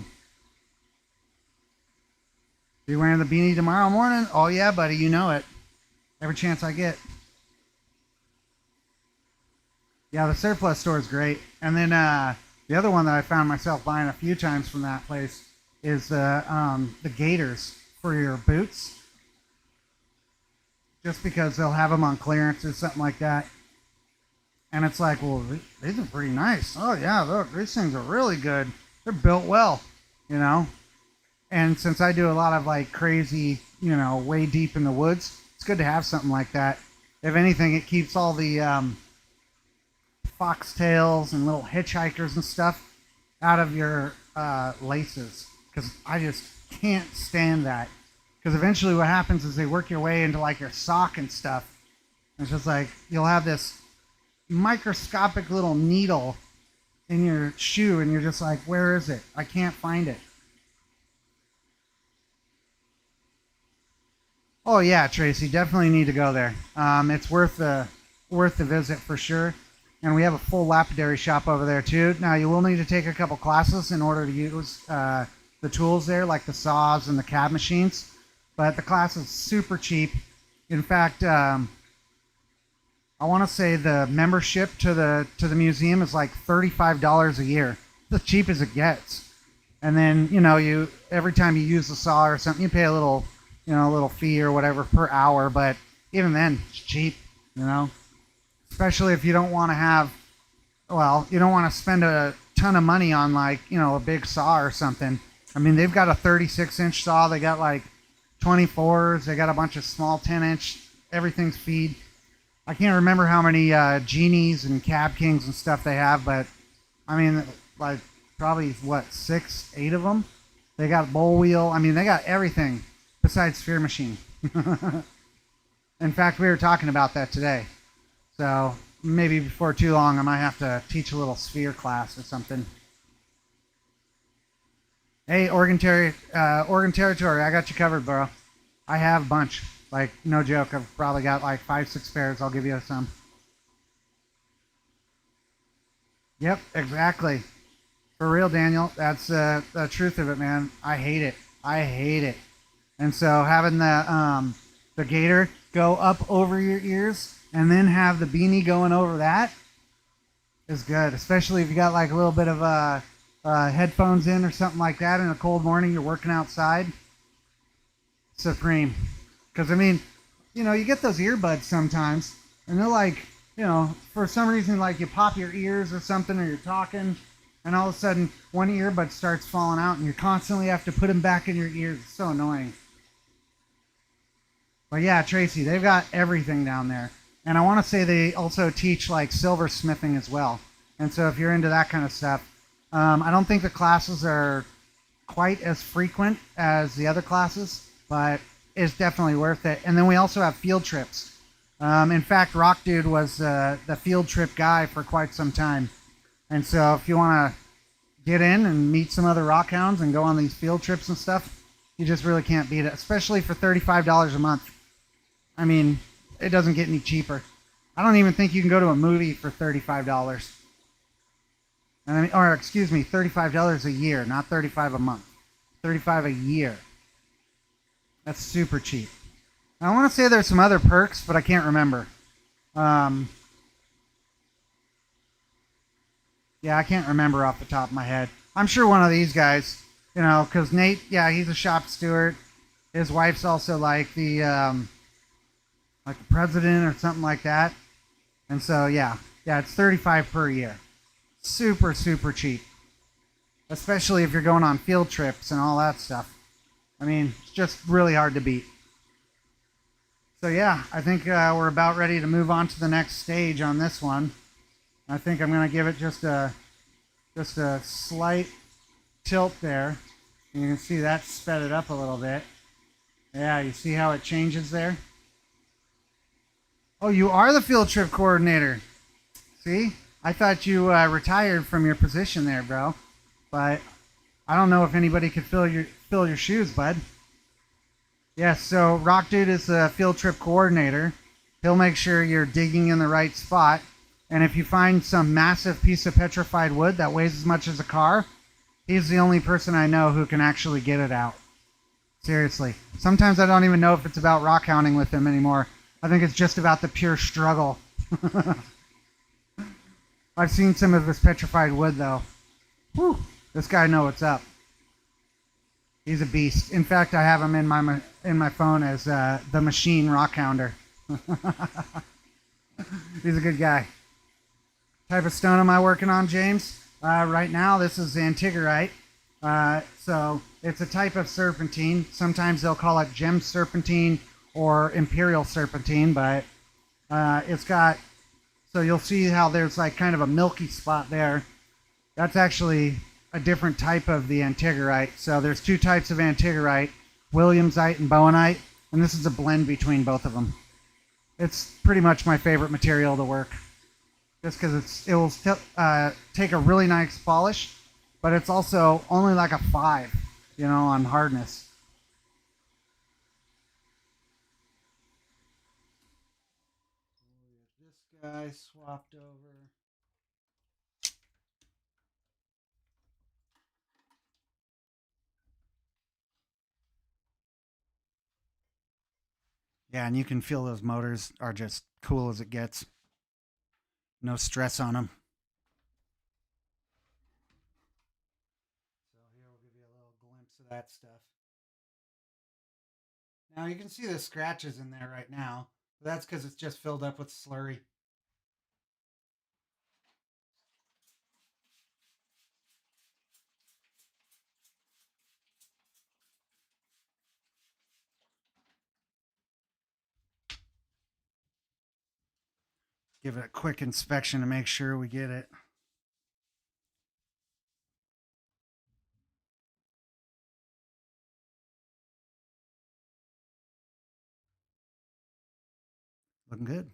Are you wearing the beanie tomorrow morning? Oh yeah, buddy, you know it. Every chance I get. Yeah, the surplus store is great. And then the other one that I found myself buying a few times from that place is the gaiters for your boots. Just because they'll have them on clearance or something like that. And it's like, well, these are pretty nice. Oh yeah, look, these things are really good. They're built well, you know. And since I do a lot of like crazy, you know, way deep in the woods, it's good to have something like that. If anything, it keeps all the foxtails and little hitchhikers and stuff out of your laces, because I just can't stand that. Because eventually what happens is they work your way into like your sock and stuff. And it's just like you'll have this microscopic little needle in your shoe and you're just like, where is it? I can't find it. Oh yeah, Tracy, definitely need to go there. It's worth the visit for sure. And we have a full lapidary shop over there too. Now you will need to take a couple classes in order to use the tools there, like the saws and the cab machines. But the class is super cheap. In fact, I want to say the membership to the museum is like $35 a year. It's as cheap as it gets. And then you every time you use the saw or something, you pay a little a little fee or whatever per hour. But even then, it's cheap. Especially if you don't want to you don't want to spend a ton of money on like a big saw or something. I mean, they've got a 36-inch saw. They got like 24s. They got a bunch of small 10-inch. Everything's feed. I can't remember how many Genies and Cab Kings and stuff they have, but I mean, like probably what 6, 8 of them. They got bowl wheel. I mean, they got everything besides Sphere Machine. In fact, we were talking about that today. So maybe before too long, I might have to teach a little Sphere class or something. Hey, Oregon Territory, I got you covered, bro. I have a bunch. Like, no joke, I've probably got like 5, 6 pairs. I'll give you some. Yep, exactly. For real, Daniel. That's the truth of it, man. I hate it. I hate it. And so having the gator go up over your ears and then have the beanie going over that is good, especially if you got like a little bit of headphones in or something like that in a cold morning, you're working outside. Supreme. Because I mean, you get those earbuds sometimes and they're like, for some reason, like you pop your ears or something, or you're talking and all of a sudden one earbud starts falling out and you constantly have to put them back in your ears. It's so annoying. But yeah, Tracy, they've got everything down there. And I want to say they also teach like silversmithing as well. And so if you're into that kind of stuff, I don't think the classes are quite as frequent as the other classes, but it's definitely worth it. And then we also have field trips. In fact, Rock Dude was the field trip guy for quite some time. And so if you want to get in and meet some other rock hounds and go on these field trips and stuff, you just really can't beat it, especially for $35 a month. I mean, it doesn't get any cheaper. I don't even think you can go to a movie for $35. Or excuse me, $35 a year, not $35 a month. $35 a year. That's super cheap. I want to say there's some other perks, but I can't remember. Yeah, I can't remember off the top of my head. I'm sure one of these guys, because Nate, yeah, he's a shop steward. His wife's also like the president or something like that. And so, yeah, it's $35 per year. Super, super cheap. Especially if you're going on field trips and all that stuff. I mean, it's just really hard to beat. So yeah, I think we're about ready to move on to the next stage on this one. I think I'm going to give it just a slight tilt there. And you can see that sped it up a little bit. Yeah, you see how it changes there? Oh, you are the field trip coordinator. See? I thought you retired from your position there, bro. But I don't know if anybody could fill your shoes, bud. Yes, so Rock Dude is the field trip coordinator. He'll make sure you're digging in the right spot. And if you find some massive piece of petrified wood that weighs as much as a car, he's the only person I know who can actually get it out. Seriously. Sometimes I don't even know if it's about rock hounding with him anymore. I think it's just about the pure struggle. I've seen some of this petrified wood, though. Whew, this guy knows what's up. He's a beast. In fact, I have him in my phone as the Machine Rock Hounder. He's a good guy. Type of stone am I working on, James? Right now, this is Antigerite. So it's a type of serpentine. Sometimes they'll call it gem serpentine or imperial serpentine, but it's got, so you'll see how there's like kind of a milky spot there. That's actually a different type of the Antigerite. So there's two types of Antigerite, Williamsite and Bowenite, and this is a blend between both of them. It's pretty much my favorite material to work, just because it will take a really nice polish, but it's also only like a 5, on hardness. this guy swapped over. Yeah, and you can feel those motors are just cool as it gets. No stress on them. So here we'll give you a little glimpse of that stuff. Now you can see the scratches in there right now. That's because it's just filled up with slurry. Give it a quick inspection to make sure we get it. Looking good.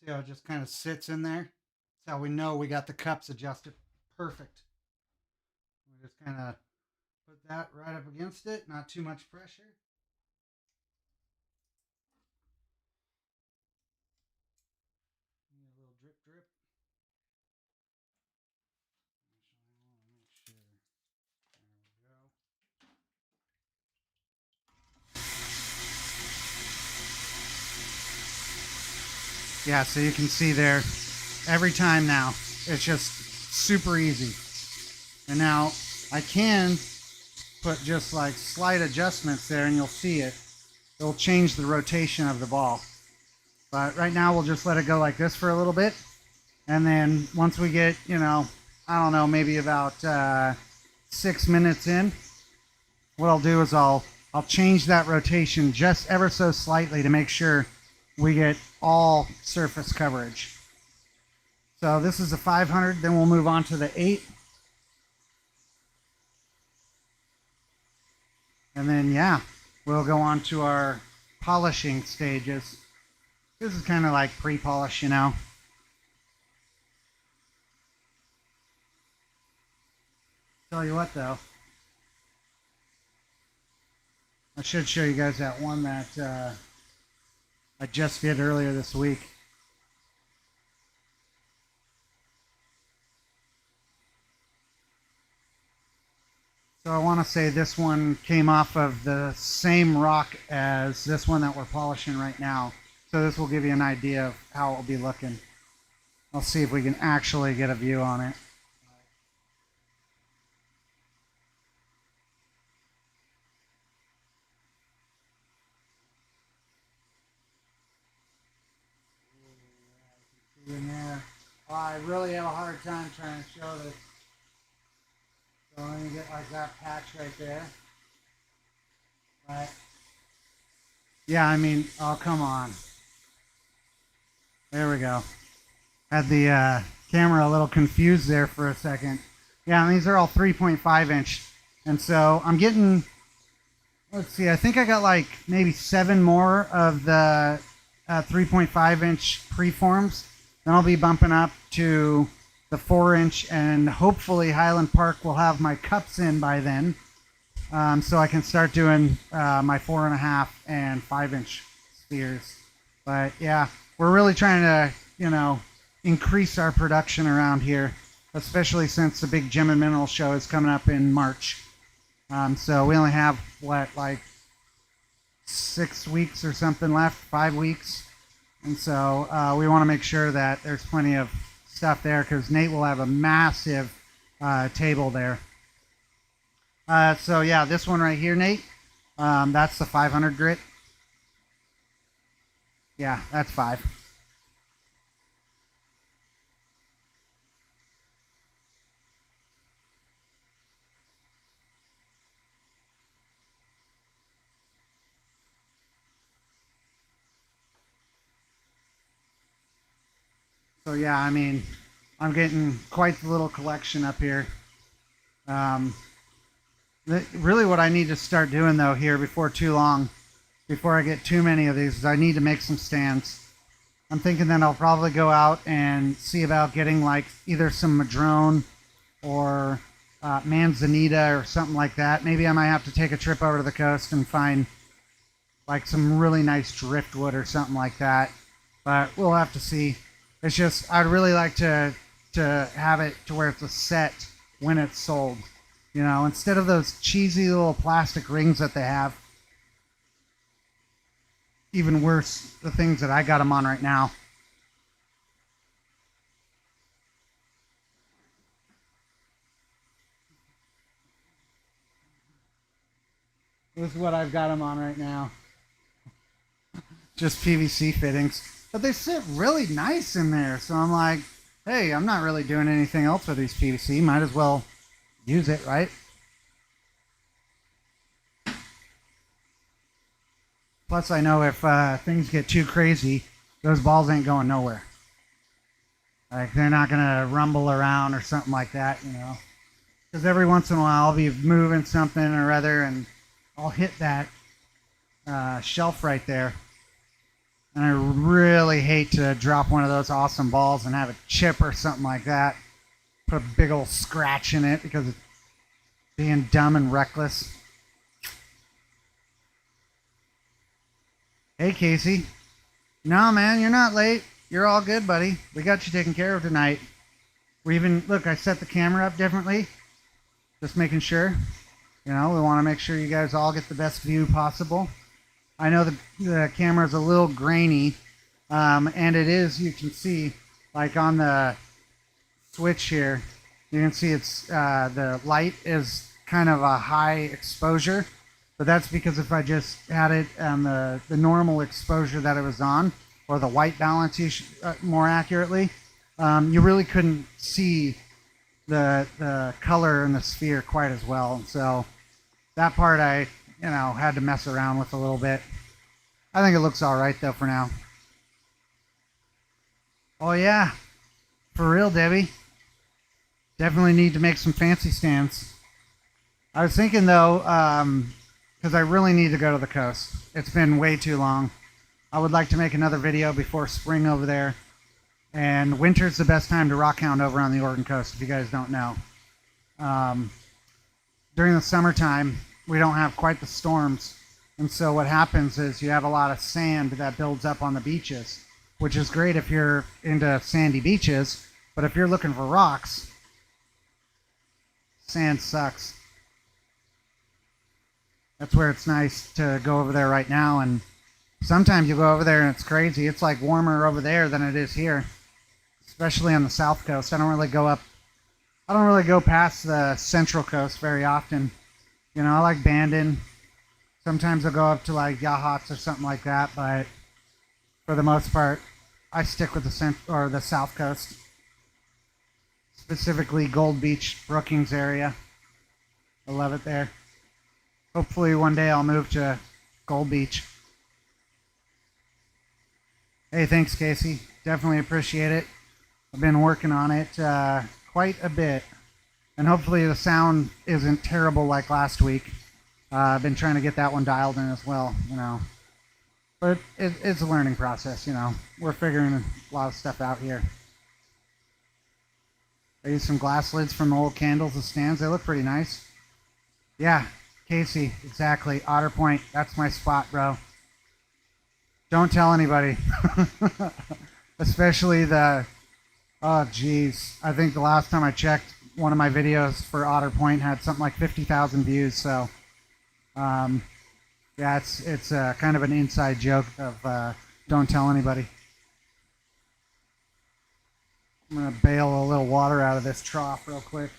See how it just kind of sits in there? That's how we know we got the cups adjusted perfect. We just kind of put that right up against it, not too much pressure. A little drip drip. Actually, I want to make sure. There we go. Yeah, so you can see there every time now. It's just super easy. And now I can put just like slight adjustments there and you'll see it. It'll change the rotation of the ball. But right now we'll just let it go like this for a little bit. And then once we get, I don't know, maybe about 6 minutes in, what I'll do is I'll change that rotation just ever so slightly to make sure we get all surface coverage. So this is a 500, then we'll move on to the 8. And then, yeah, we'll go on to our polishing stages. This is kind of like pre-polish, Tell you what, though. I should show you guys that one that I just did earlier this week. So I want to say this one came off of the same rock as this one that we're polishing right now. So this will give you an idea of how it will be looking. I'll see if we can actually get a view on it. In there. Oh, I really have a hard time trying to show this. So let me get like that patch right there. But yeah, I mean, oh come on. There we go. Had the camera a little confused there for a second. Yeah, these are all 3.5 inch. And so I'm getting, let's see, I think I got like maybe 7 more of the 3.5 inch preforms. Then I'll be bumping up to the 4 inch, and hopefully Highland Park will have my cups in by then. So I can start doing my 4.5 and 5 inch spheres. But yeah, we're really trying to, increase our production around here, especially since the big Gem and Mineral show is coming up in March. So we only have, like 6 weeks or something left, 5 weeks. And so we want to make sure that there's plenty of stuff there because Nate will have a massive table there. So yeah, this one right here, Nate, that's the 500 grit. Yeah, that's 5. So yeah, I mean, I'm getting quite the little collection up here. Um, really, what I need to start doing though here before too long, before I get too many of these, is I need to make some stands. I'm thinking that I'll probably go out and see about getting like either some madrone or manzanita or something like that. Maybe I might have to take a trip over to the coast and find like some really nice driftwood or something like that. But we'll have to see. It's just I'd really like to have it to where it's a set when it's sold. You know, instead of those cheesy little plastic rings that they have. Even worse, the things that I got them on right now. This is what I've got them on right now. Just PVC fittings. But they sit really nice in there. So I'm like, hey, I'm not really doing anything else with these PVC. Might as well use it, right? Plus, I know if things get too crazy, those balls ain't going nowhere. Like, they're not going to rumble around or something like that, you know. Because every once in a while, I'll be moving something or other, and I'll hit that shelf right there. And I really hate to drop one of those awesome balls and have a chip or something like that. Put a big old scratch in it because it's being dumb and reckless. Hey, Casey. No, man, you're not late. You're all good, buddy. We got you taken care of tonight. We even, look, I set the camera up differently. Just making sure. You know, we want to make sure you guys all get the best view possible. I know the camera is a little grainy, and it is, you can see, like on the switch here, you can see it's the light is kind of a high exposure, but that's because if I just had it on the normal exposure that it was on, or the white balance more accurately, you really couldn't see the color in the sphere quite as well. So that part I, had to mess around with a little bit. I think it looks all right though for now. Oh yeah, for real, Debbie. Definitely need to make some fancy stands. I was thinking though, because I really need to go to the coast. It's been way too long. I would like to make another video before spring over there. And winter's the best time to rock hound over on the Oregon coast, if you guys don't know. Um, During the summertime, we don't have quite the storms. And so what happens is you have a lot of sand that builds up on the beaches, which is great if you're into sandy beaches. But if you're looking for rocks, sand sucks. That's where it's nice to go over there right now. And sometimes you go over there and it's crazy. It's like warmer over there than it is here, especially on the south coast. I don't really go past the central coast very often. You know, I like Bandon. Sometimes I'll go up to like Yachats or something like that, but for the most part, I stick with the south coast, specifically Gold Beach, Brookings area. I love it there. Hopefully one day I'll move to Gold Beach. Hey, thanks, Casey. Definitely appreciate it. I've been working on it quite a bit, and hopefully the sound isn't terrible like last week. I've been trying to get that one dialed in as well, but it's a learning process. We're figuring a lot of stuff out here. I used some glass lids from the old candles as stands. They look pretty nice. Yeah, Casey, exactly. Otter Point, that's my spot, bro. Don't tell anybody. Especially oh geez. I think the last time I checked, one of my videos for Otter Point had something like 50,000 views. So, yeah, it's kind of an inside joke of don't tell anybody. I'm going to bail a little water out of this trough real quick.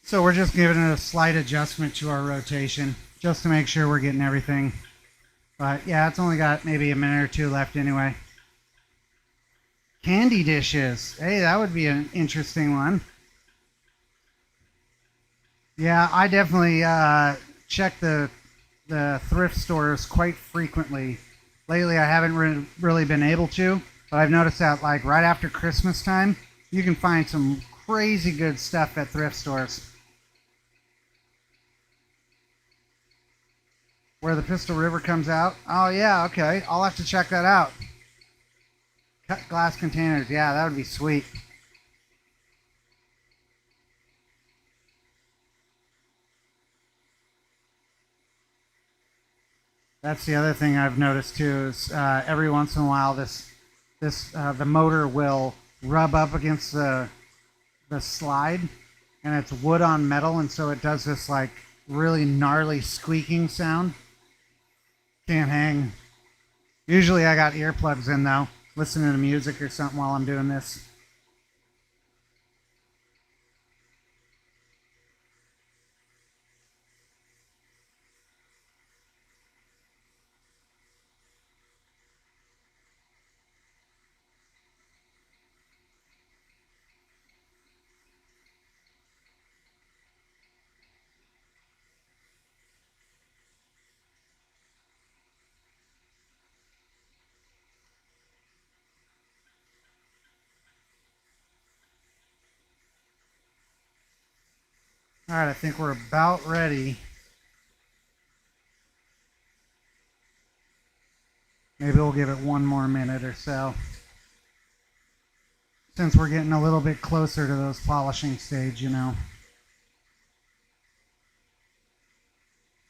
So we're just giving it a slight adjustment to our rotation just to make sure we're getting everything. But yeah, it's only got maybe a minute or two left anyway. Candy dishes. Hey, that would be an interesting one. Yeah, I definitely check the thrift stores quite frequently. Lately, I haven't really been able to, but I've noticed that like right after Christmas time, you can find some crazy good stuff at thrift stores. Where the Pistol River comes out. Oh yeah, okay. I'll have to check that out. Cut glass containers. Yeah, that would be sweet. That's the other thing I've noticed too is every once in a while the motor will rub up against the slide, and it's wood on metal, and so it does this like really gnarly squeaking sound. Can't hang. Usually I got earplugs in though, listening to music or something while I'm doing this. All right, I think we're about ready. Maybe we'll give it one more minute or so, since we're getting a little bit closer to those polishing stage. And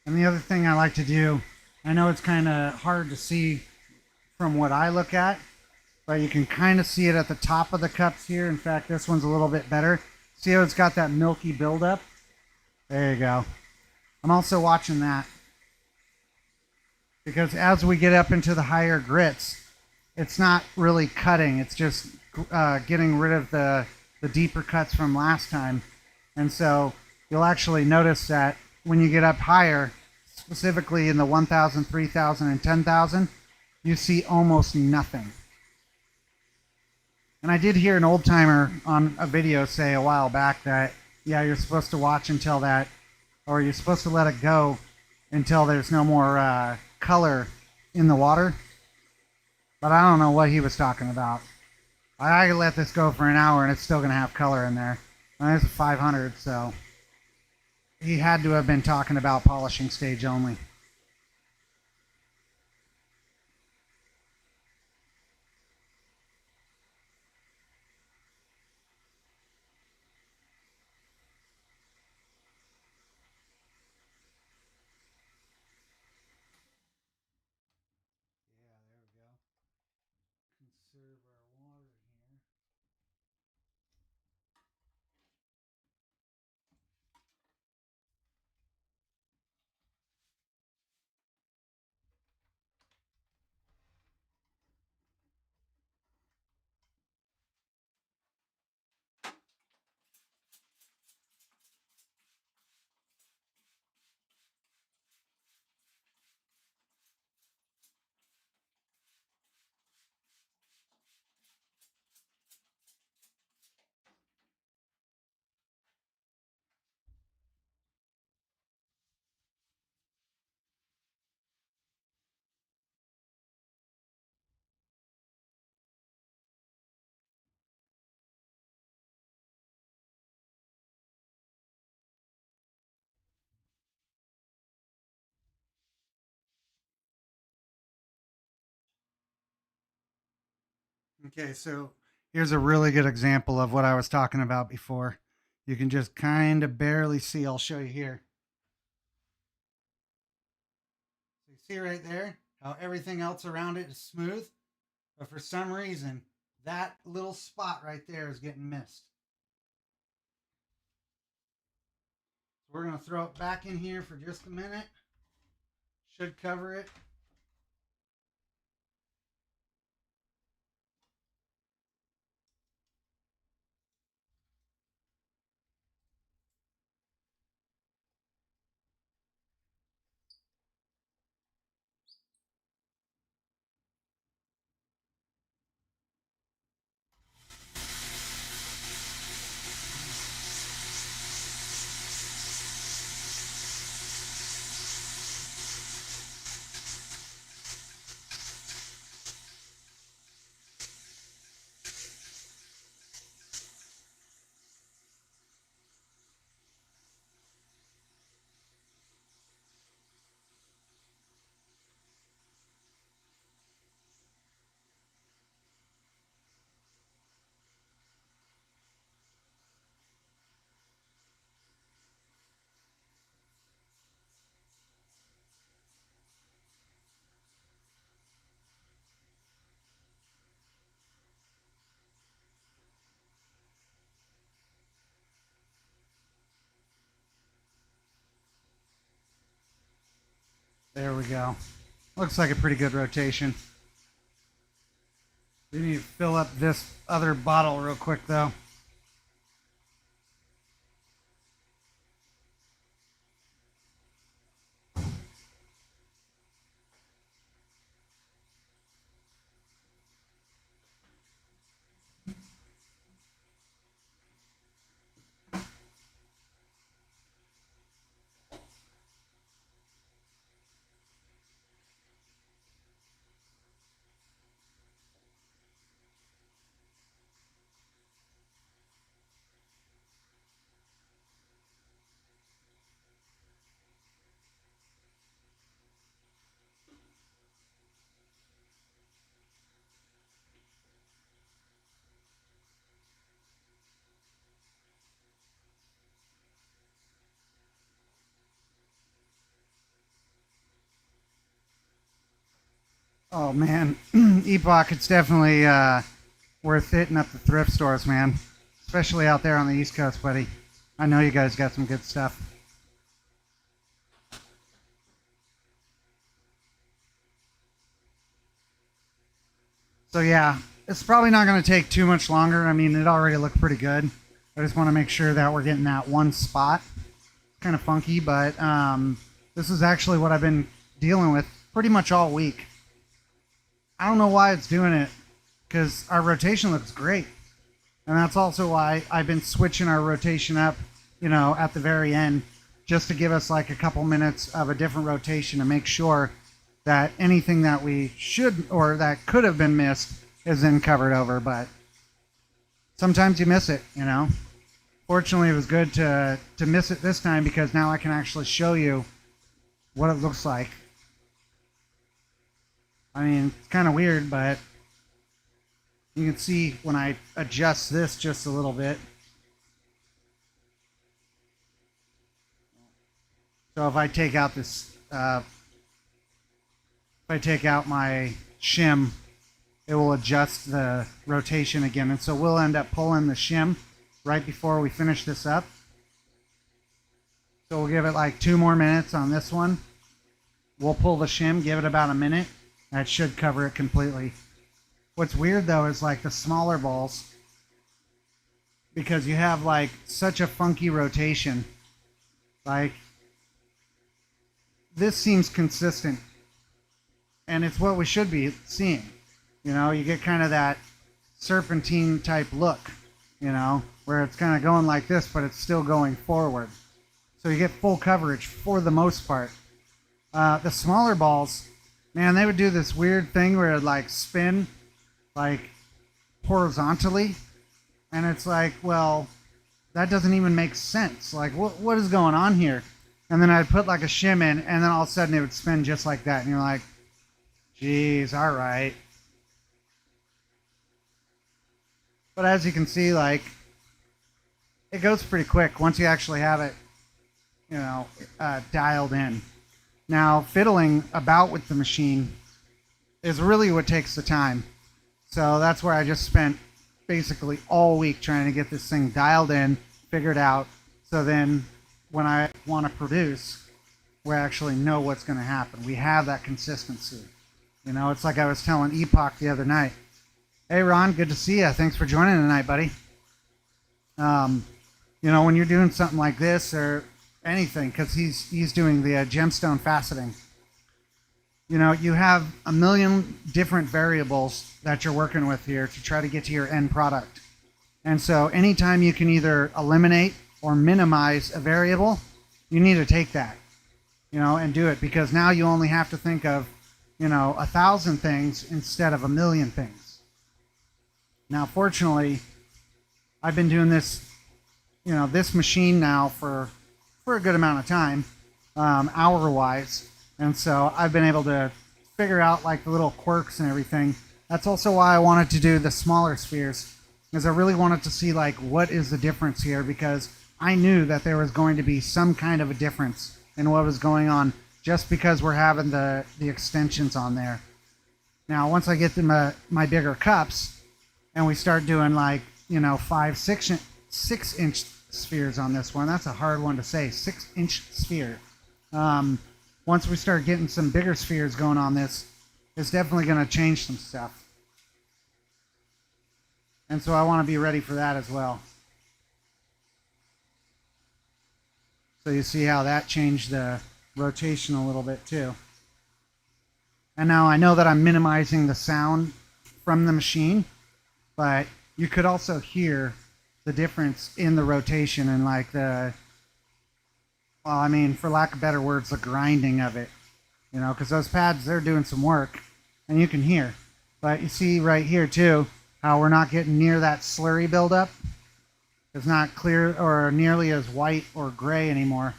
the other thing I like to do, I know it's kind of hard to see from what I look at, but you can kind of see it at the top of the cups here. In fact, this one's a little bit better. See how it's got that milky buildup? There you go. I'm also watching that because as we get up into the higher grits, it's not really cutting. It's just getting rid of the deeper cuts from last time. And so you'll actually notice that when you get up higher, specifically in the 1,000, 3,000, and 10,000, you see almost nothing. And I did hear an old timer on a video say a while back that, yeah, you're supposed to watch until that, or you're supposed to let it go until there's no more color in the water. But I don't know what he was talking about. I could let this go for an hour and it's still going to have color in there. And it's a 500, so he had to have been talking about polishing stage only. Yeah, there we go. Conserve our water here. Okay, so here's a really good example of what I was talking about before. You can just kind of barely see. I'll show you here. So you see right there how everything else around it is smooth, but for some reason, that little spot right there is getting missed. So we're going to throw it back in here for just a minute. Should cover it. There we go. Looks like a pretty good rotation. We need to fill up this other bottle real quick though. Oh man, Epoch, it's definitely worth hitting up the thrift stores, man. Especially out there on the East Coast, buddy. I know you guys got some good stuff. So yeah, it's probably not going to take too much longer. I mean, it already looked pretty good. I just want to make sure that we're getting that one spot. It's kind of funky, but this is actually what I've been dealing with pretty much all week. I don't know why it's doing it, because our rotation looks great. And that's also why I've been switching our rotation up, at the very end, just to give us like a couple minutes of a different rotation to make sure that anything that we should or that could have been missed is then covered over. But sometimes you miss it. Fortunately, it was good to miss it this time, because now I can actually show you what it looks like. I mean, it's kind of weird, but you can see when I adjust this just a little bit. So if I take out this, if I take out my shim, it will adjust the rotation again. And so we'll end up pulling the shim right before we finish this up. So we'll give it like 2 more minutes on this one. We'll pull the shim, give it about a minute. That should cover it completely. What's weird though is like the smaller balls, because you have like such a funky rotation. Like this seems consistent, and it's what we should be seeing. You get kind of that serpentine type look, where it's kind of going like this, but it's still going forward. So you get full coverage for the most part. The smaller balls, man, they would do this weird thing where it'd like spin like horizontally, and it's like, well, that doesn't even make sense. Like, what is going on here? And then I'd put like a shim in, and then all of a sudden it would spin just like that, and you're like, geez, all right. But as you can see, like, it goes pretty quick once you actually have it, dialed in. Now, fiddling about with the machine is really what takes the time. So that's where I just spent basically all week trying to get this thing dialed in, figured out, so then when I want to produce, we actually know what's going to happen. We have that consistency. It's like I was telling Epoch the other night. Hey, Ron, good to see you. Thanks for joining tonight, buddy. When you're doing something like this or anything, because he's doing the gemstone faceting, you have a million different variables that you're working with here to try to get to your end product. And so anytime you can either eliminate or minimize a variable, you need to take that, and do it, because now you only have to think of 1,000 things instead of 1,000,000 things. Now, fortunately, I've been doing this, this machine now for a good amount of time, hour-wise, and so I've been able to figure out like the little quirks and everything. That's also why I wanted to do the smaller spheres, because I really wanted to see like what is the difference here, because I knew that there was going to be some kind of a difference in what was going on just because we're having the extensions on there. Now, once I get to my bigger cups, and we start doing like 5, 6 inch spheres on this one. That's a hard one to say, 6 inch sphere. Then once we start getting some bigger spheres going on this, it's definitely going to change some stuff. And so I want to be ready for that as well. So you see how that changed the rotation a little bit too. And now I know that I'm minimizing the sound from the machine, but you could also hear the difference in the rotation and like the, well, I mean, for lack of better words, the grinding of it, you know, because those pads, they're doing some work and you can hear. But you see right here too, how we're not getting near that slurry buildup. It's not clear or nearly as white or gray anymore.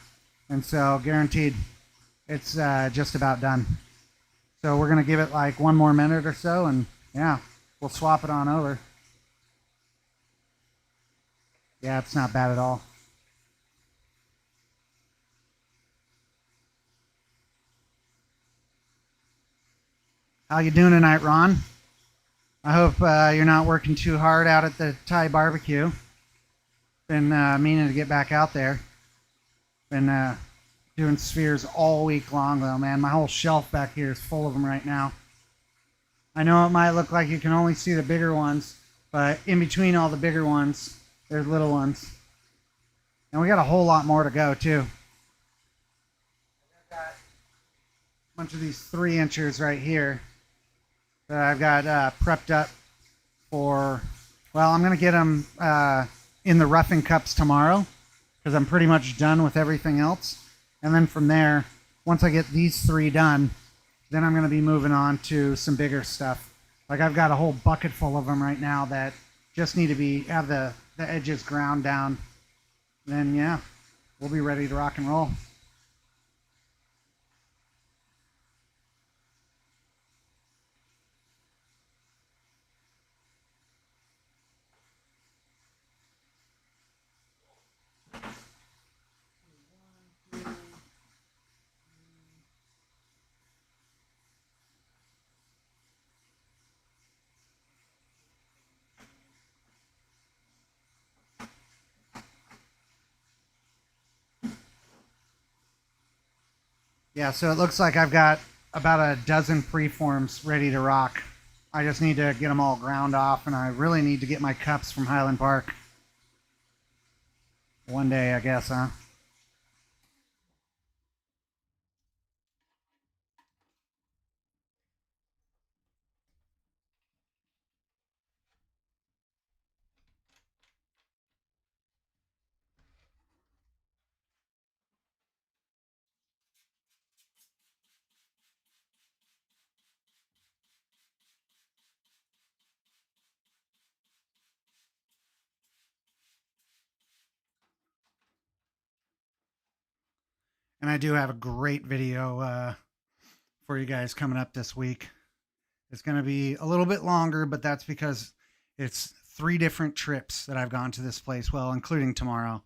And so guaranteed it's just about done. So we're going to give it like one more minute or so and yeah, we'll swap it on over. Yeah, it's not bad at all. How you doing tonight, Ron? I hope you're not working too hard out at the Thai barbecue. Been meaning to get back out there. Been doing spheres all week long though, man. My whole shelf back here is full of them right now. I know it might look like you can only see the bigger ones, but in between all the bigger ones, there's little ones. And we got a whole lot more to go too. I've got a bunch of these 3-inchers right here that I've got prepped up for, well, I'm going to get them in the roughing cups tomorrow because I'm pretty much done with everything else. And then from there, once I get these 3 done, then I'm going to be moving on to some bigger stuff. Like I've got a whole bucket full of them right now that just need to have the edges ground down. Then yeah, we'll be ready to rock and roll. Yeah, so it looks like I've got about a dozen preforms ready to rock. I just need to get them all ground off, and I really need to get my cups from Highland Park. One day, I guess, huh? And I do have a great video for you guys coming up this week. It's going to be a little bit longer, but that's because it's 3 different trips that I've gone to this place, well, including tomorrow.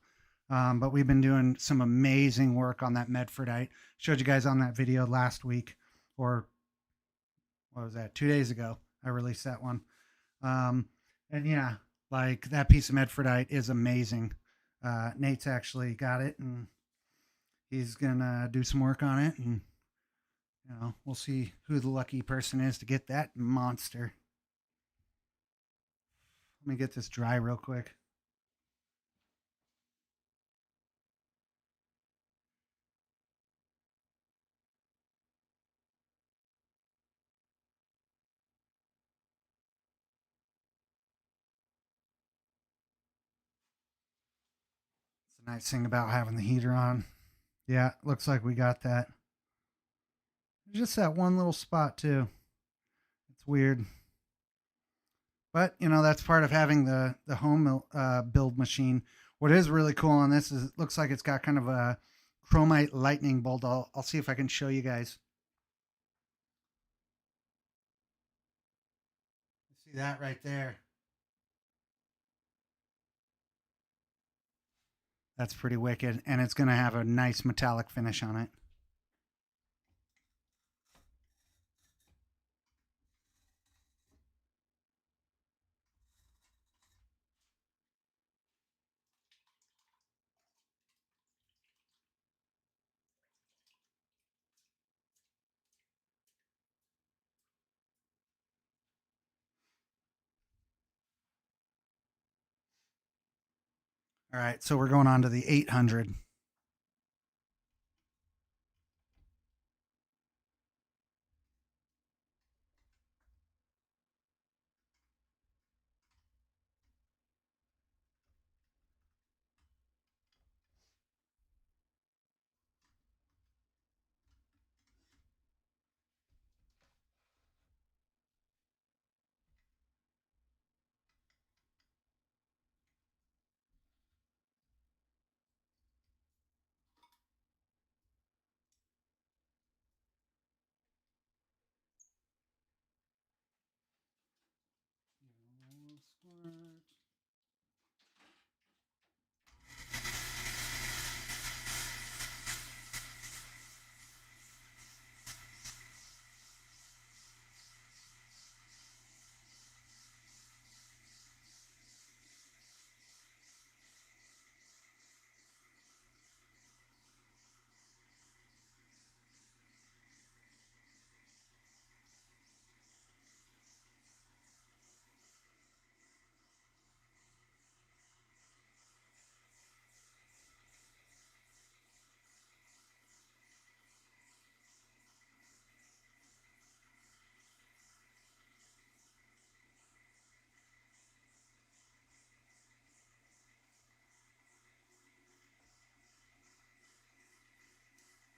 But we've been doing some amazing work on that Medfordite. Showed you guys on that video last week, or what was that, 2 days ago. I released that one. Um, and yeah, like that piece of Medfordite is amazing. Nate's actually got it, and he's gonna do some work on it, and we'll see who the lucky person is to get that monster. Let me get this dry real quick. It's a nice thing about having the heater on. Yeah, looks like we got that. Just that one little spot too. It's weird, but that's part of having the home build machine. What is really cool on this is it looks like it's got kind of a chromite lightning bolt. I'll see if I can show you guys. See that right there? That's pretty wicked, and it's going to have a nice metallic finish on it. All right, so we're going on to the 800.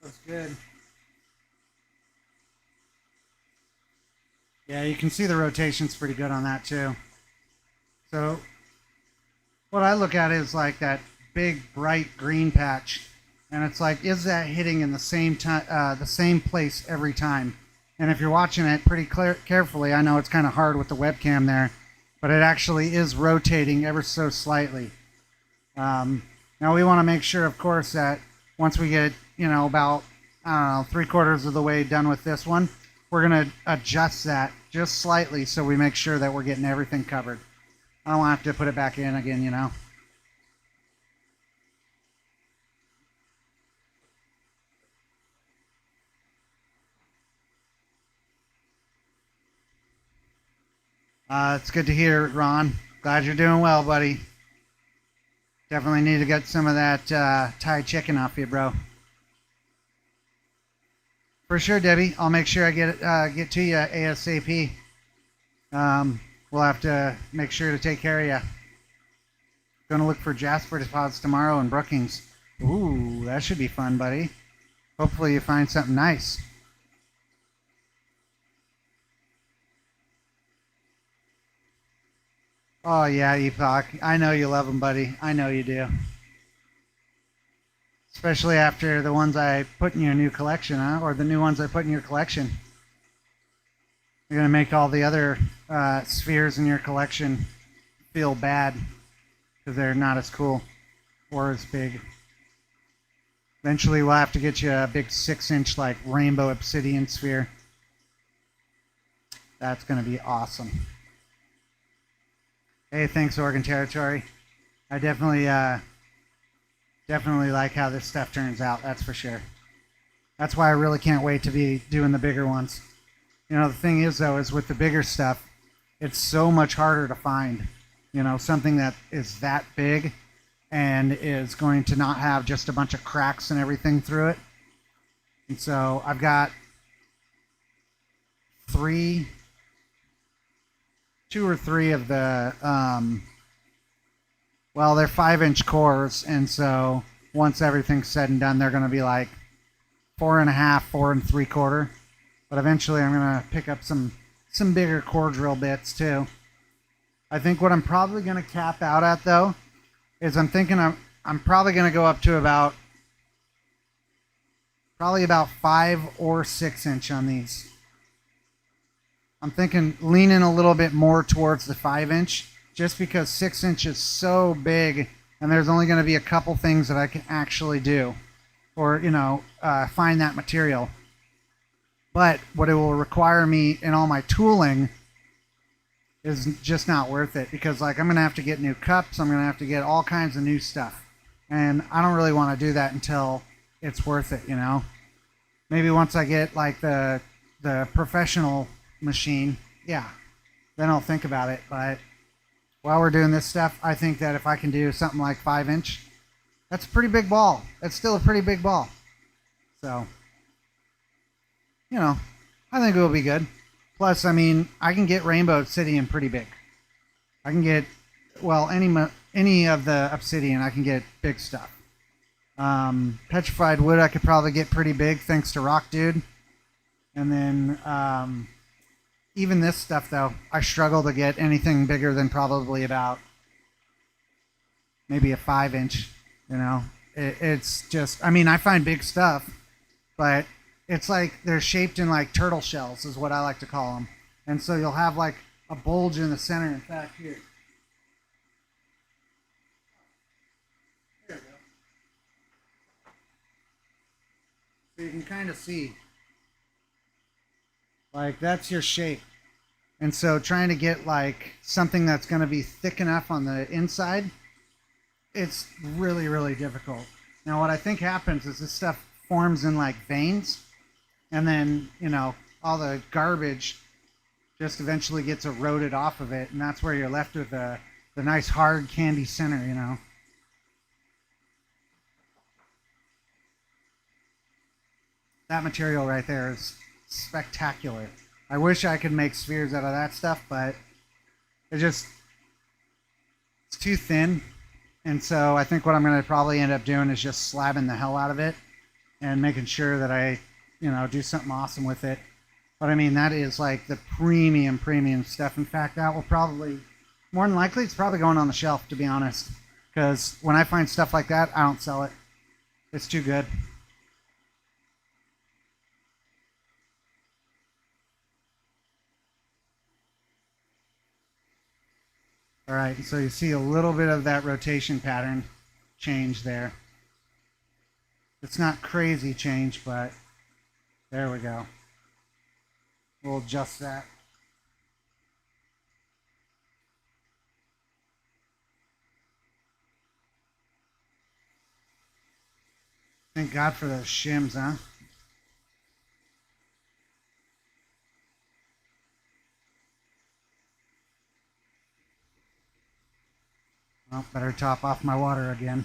That's good. Yeah, you can see the rotation's pretty good on that too. So what I look at is like that big bright green patch, and it's like, is that hitting in the same time, the same place every time? And if you're watching it pretty carefully, I know it's kind of hard with the webcam there, but it actually is rotating ever so slightly. Now we want to make sure, of course, that once we get, about, I don't know, 3/4 of the way done with this one, we're going to adjust that just slightly so we make sure that we're getting everything covered. I don't want to have to put it back in again. It's good to hear, Ron. Glad you're doing well, buddy. Definitely need to get some of that Thai chicken off you, bro. For sure, Debbie. I'll make sure I get to you ASAP. We'll have to make sure to take care of you. Going to look for Jasper deposits tomorrow in Brookings. Ooh, that should be fun, buddy. Hopefully you find something nice. Oh yeah, Epoch. I know you love them, buddy. I know you do. Especially after the ones I put in your new collection, huh? Or the new ones I put in your collection. You're gonna make all the other spheres in your collection feel bad because they're not as cool or as big. Eventually, we'll have to get you a big 6-inch like rainbow obsidian sphere. That's gonna be awesome. Hey, thanks, Oregon Territory. I definitely like how this stuff turns out. That's for sure. That's why I really can't wait to be doing the bigger ones. The thing is though, is with the bigger stuff, it's so much harder to find. Something that is that big and is going to not have just a bunch of cracks and everything through it. And so I've got two or three of the well, they're 5-inch cores, and so once everything's said and done, they're going to be like 4.5, 4 3/4. But eventually, I'm going to pick up some bigger core drill bits too. I think what I'm probably going to cap out at though is I'm probably going to go up to about 5 or 6-inch on these. I'm thinking leaning a little bit more towards the 5-inch, just because 6-inch is so big, and there's only going to be a couple things that I can actually do, or find that material. But what it will require me in all my tooling is just not worth it, because like I'm going to have to get new cups, I'm going to have to get all kinds of new stuff, and I don't really want to do that until it's worth it. Maybe once I get like the professional machine, yeah, then I'll think about it. But while we're doing this stuff, I think that if I can do something like 5 inch, that's a pretty big ball. That's still a pretty big ball. So, you know, I think it will be good. Plus, I mean, I can get Rainbow Obsidian pretty big. I can get, well, any of the obsidian, I can get big stuff. Petrified wood, I could probably get pretty big thanks to Rock Dude. And then even this stuff, though, I struggle to get anything bigger than probably about maybe a 5 inch. You know, it's just, I mean, I find big stuff, but it's like they're shaped in like turtle shells, is what I like to call them. And so you'll have like a bulge in the center. In fact, here. There we go. So you can kind of see, like, that's your shape. And so trying to get like something that's going to be thick enough on the inside, it's really, really difficult. Now, what I think happens is this stuff forms in like veins, and then, you know, all the garbage just eventually gets eroded off of it, and that's where you're left with the nice hard candy center, you know. That material right there is spectacular. I wish I could make spheres out of that stuff, but it just, it's too thin. And so I think what I'm going to probably end up doing is just slabbing the hell out of it and making sure that I, you know, do something awesome with it. But I mean, that is like the premium stuff. In fact, that will probably, more than likely, it's probably going on the shelf, to be honest. Because when I find stuff like that, I don't sell it. It's too good. All right, so you see a little bit of that rotation pattern change there. It's not crazy change, but there we go. We'll adjust that. Thank God for those shims, huh? Well, better top off my water again.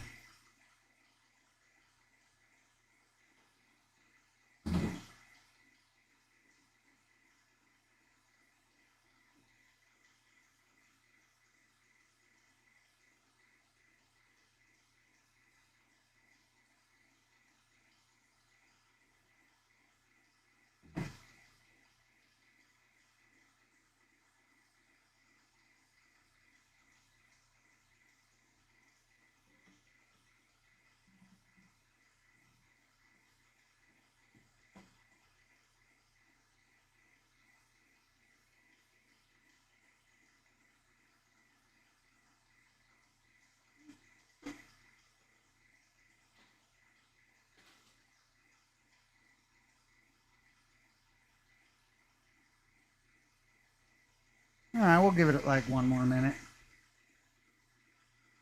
All right, we'll give it like one more minute.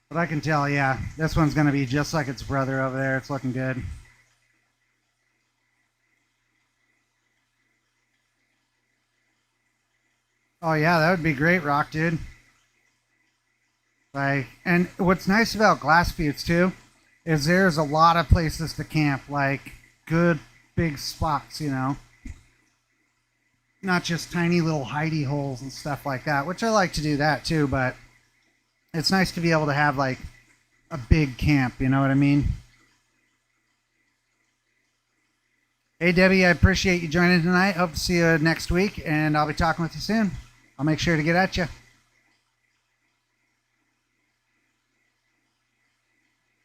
But I can tell, yeah, this one's going to be just like its brother over there. It's looking good. Oh, yeah, that would be great, Rock, dude. Like, and what's nice about Glass Buttes, too, is there's a lot of places to camp, like good big spots, you know, not just tiny little hidey holes and stuff like that, which I like to do that too, but it's nice to be able to have like a big camp, you know what I mean? Hey, Debbie, I appreciate you joining tonight. Hope to see you next week, and I'll be talking with you soon. I'll make sure to get at you.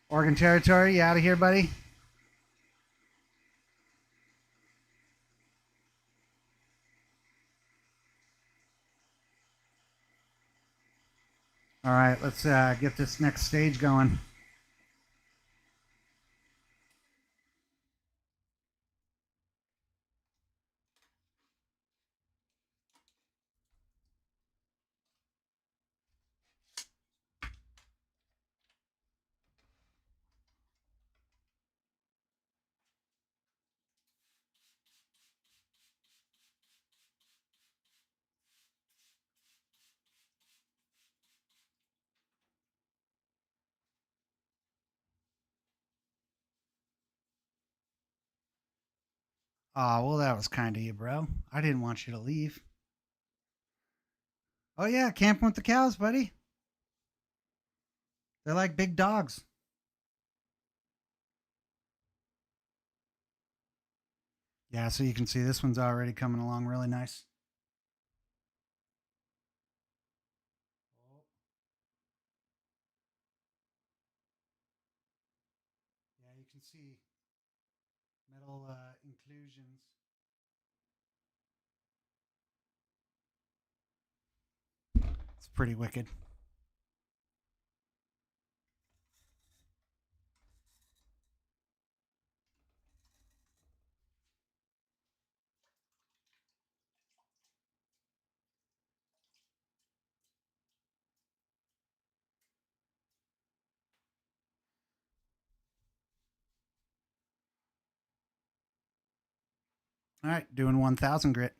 Oregon Territory, you out of here, buddy? All right, let's get this next stage going. Oh, well, that was kind of you, bro. I didn't want you to leave. Oh, yeah, camping with the cows, buddy. They're like big dogs. Yeah, so you can see this one's already coming along really nice. Yeah, you can see metal inclusions. It's pretty wicked. All right, doing 1,000 grit.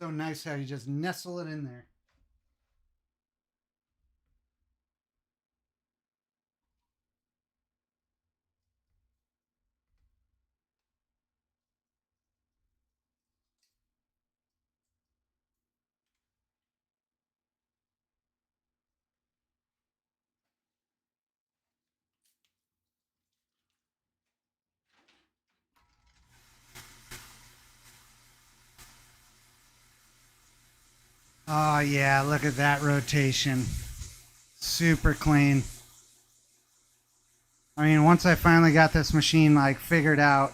So nice how you just nestle it in there. Oh, yeah, look at that rotation. Super clean. I mean, once I finally got this machine like figured out,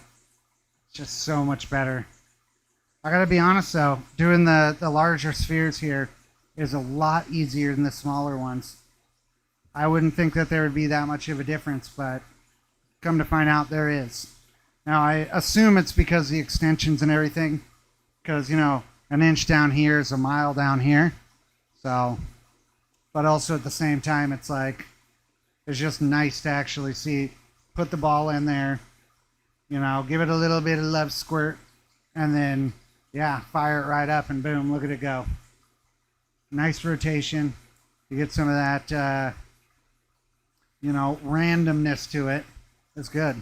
it's just so much better. I gotta be honest though, doing the larger spheres here is a lot easier than the smaller ones. I wouldn't think that there would be that much of a difference, but come to find out there is. Now I assume it's because the extensions and everything, because you know an inch down here is a mile down here, so. But also at the same time, it's like it's just nice to actually see, put the ball in there, you know, give it a little bit of love squirt, and then yeah, fire it right up, and boom, look at it go. Nice rotation. You get some of that, you know, randomness to it. It's good.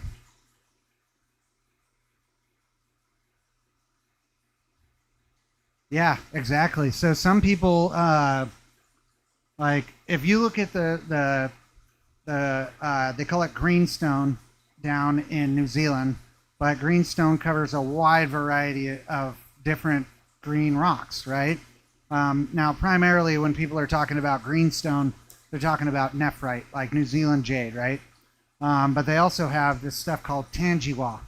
Yeah, exactly. So some people, like, if you look at they call it greenstone down in New Zealand, but greenstone covers a wide variety of different green rocks, right? Now, primarily when people are talking about greenstone, they're talking about nephrite, like New Zealand jade, right? But they also have this stuff called tangiwa,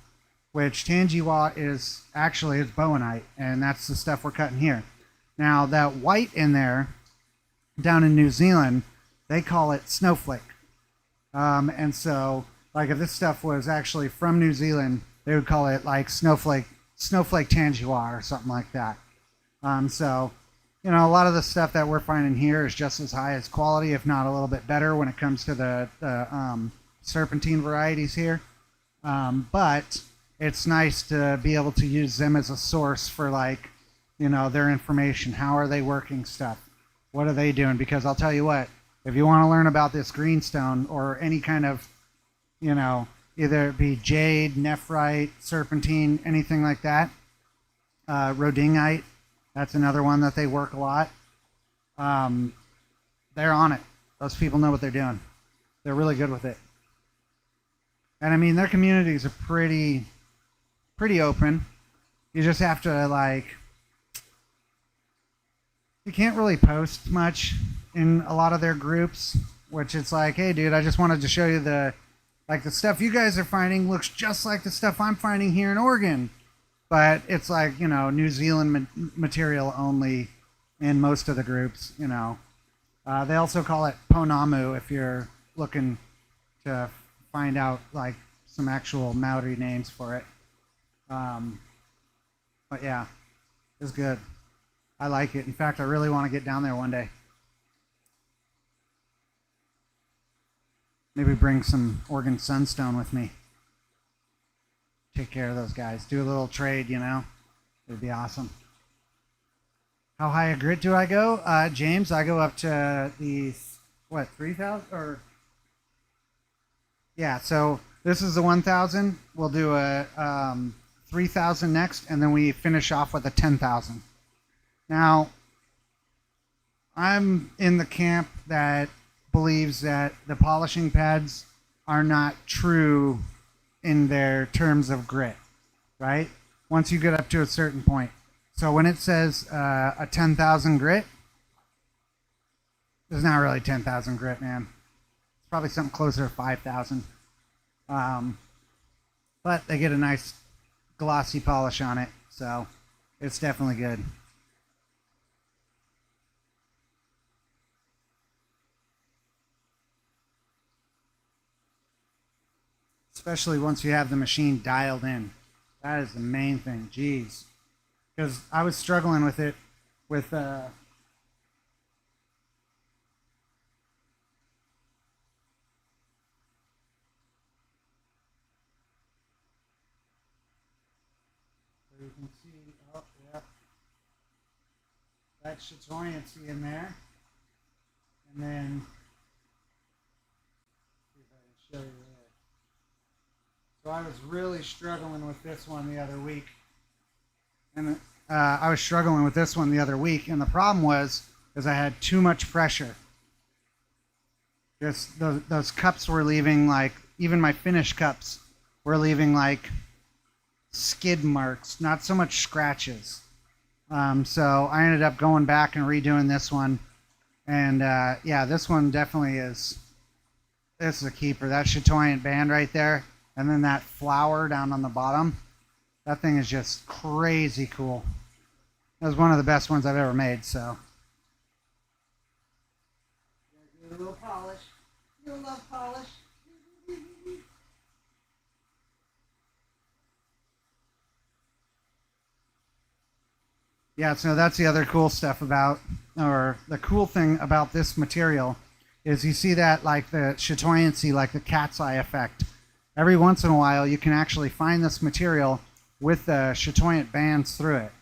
which tangiwa is actually it's bowenite, and that's the stuff we're cutting here. Now, that white in there down in New Zealand, they call it snowflake. And so, like, if this stuff was actually from New Zealand, they would call it like snowflake tangua or something like that. So, you know, a lot of the stuff that we're finding here is just as high as quality, if not a little bit better, when it comes to the serpentine varieties here. But it's nice to be able to use them as a source for like, you know, their information. How are they working stuff? What are they doing? Because I'll tell you what, if you want to learn about this greenstone or any kind of, you know, either it be jade, nephrite, serpentine, anything like that, rhodingite, that's another one that they work a lot. Um, they're on it. Those people know what they're doing. They're really good with it. And I mean, their communities are pretty open. You just have to like, you can't really post much in a lot of their groups, which it's like, hey, dude, I just wanted to show you the stuff you guys are finding looks just like the stuff I'm finding here in Oregon, but it's like, you know, New Zealand material only in most of the groups, you know. They also call it Ponamu if you're looking to find out like some actual Maori names for it. Um, but yeah, it's good. I like it. In fact, I really want to get down there one day. Maybe bring some Oregon Sunstone with me. Take care of those guys. Do a little trade, you know. It'd be awesome. How high a grit do I go? James, I go up to the, what, 3,000? Or, yeah, so this is the 1,000. We'll do a 3,000 next, and then we finish off with a 10,000. Now, I'm in the camp that believes that the polishing pads are not true in their terms of grit, right? Once you get up to a certain point. So when it says a 10,000 grit, it's not really 10,000 grit, man. It's probably something closer to 5,000. But they get a nice glossy polish on it, so it's definitely good. Especially once you have the machine dialed in. That is the main thing. Jeez. Because I was struggling with it with so you can see, oh yeah, that chatoyancy in there, and then see if I can show you there. So I was really struggling with this one the other week, and I was struggling with this one the other week, and the problem was is I had too much pressure. Just those cups were leaving, like, even my finished cups were leaving like skid marks, not so much scratches. So I ended up going back and redoing this one, and yeah, this one definitely is. This is a keeper. That chatoyant band right there, and then that flower down on the bottom. That thing is just crazy cool. That was one of the best ones I've ever made. So. Give it a little polish. You'll love polish. Yeah, so that's the other cool stuff about, or the cool thing about this material is you see that, like the chatoyancy, like the cat's eye effect. Every once in a while, you can actually find this material with the chatoyant bands through it.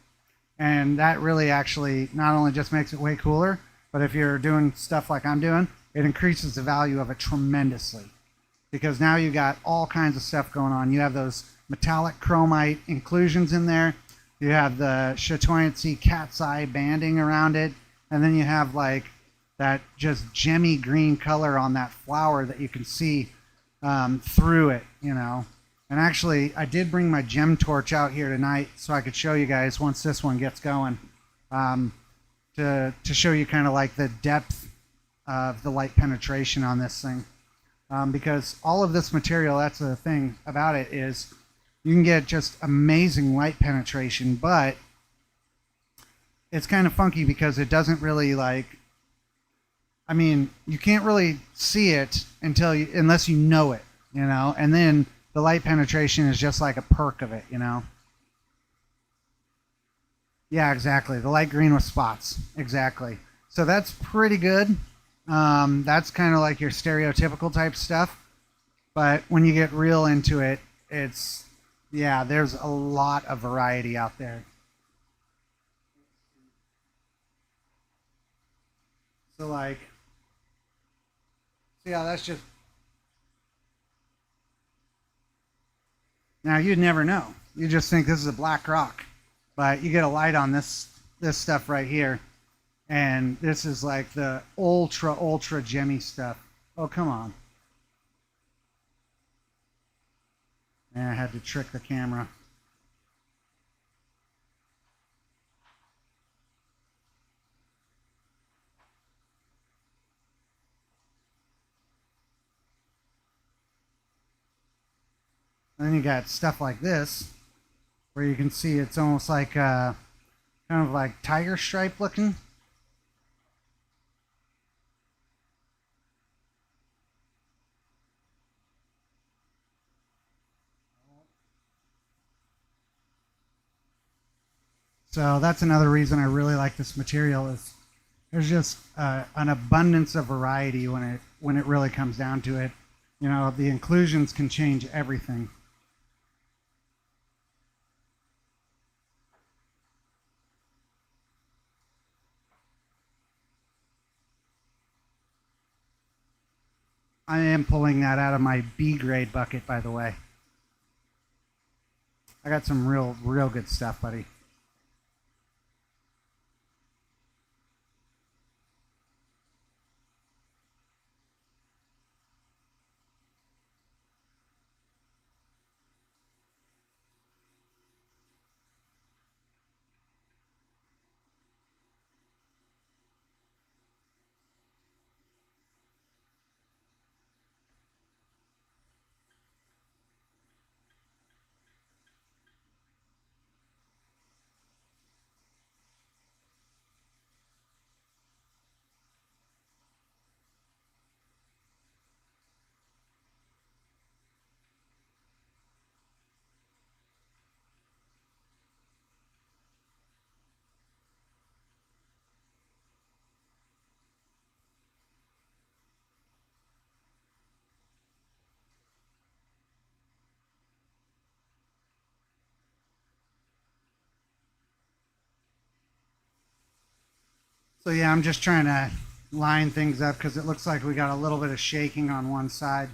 And that really actually not only just makes it way cooler, but if you're doing stuff like I'm doing, it increases the value of it tremendously. Because now you got all kinds of stuff going on. You have those metallic chromite inclusions in there. You have the chatoyancy cat's eye banding around it. And then you have like that just gemmy green color on that flower that you can see through it, you know. And actually, I did bring my gem torch out here tonight so I could show you guys once this one gets going, to show you kind of like the depth of the light penetration on this thing. Because all of this material, that's the thing about it, is you can get just amazing light penetration, but it's kind of funky because it doesn't really, like, I mean, you can't really see it unless you know it, you know, and then the light penetration is just like a perk of it, you know. Yeah, exactly. The light green with spots. Exactly. So that's pretty good. That's kind of like your stereotypical type stuff. But when you get real into it, yeah, there's a lot of variety out there. So, like, see how that's just. Now, you'd never know. You just think this is a black rock. But you get a light on this stuff right here. And this is like the ultra gemmy stuff. Oh, come on. And I had to trick the camera. And then you got stuff like this, where you can see it's almost like kind of like tiger stripe looking. So that's another reason I really like this material is there's just an abundance of variety when it really comes down to it. You know, the inclusions can change everything. I am pulling that out of my B grade bucket, by the way. I got some real good stuff, buddy. So yeah, I'm just trying to line things up because it looks like we got a little bit of shaking on one side.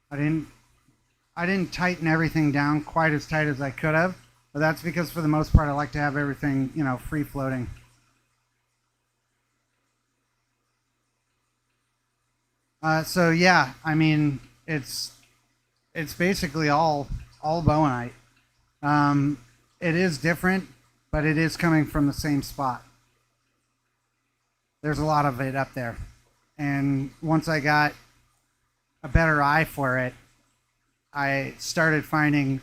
I didn't I didn't tighten everything down quite as tight as I could have, but that's because for the most part I like to have everything, you know, free floating. So yeah, I mean it's basically all Bowenite. Um, it is different, but it is coming from the same spot. There's a lot of it up there, and once I got a better eye for it, I started finding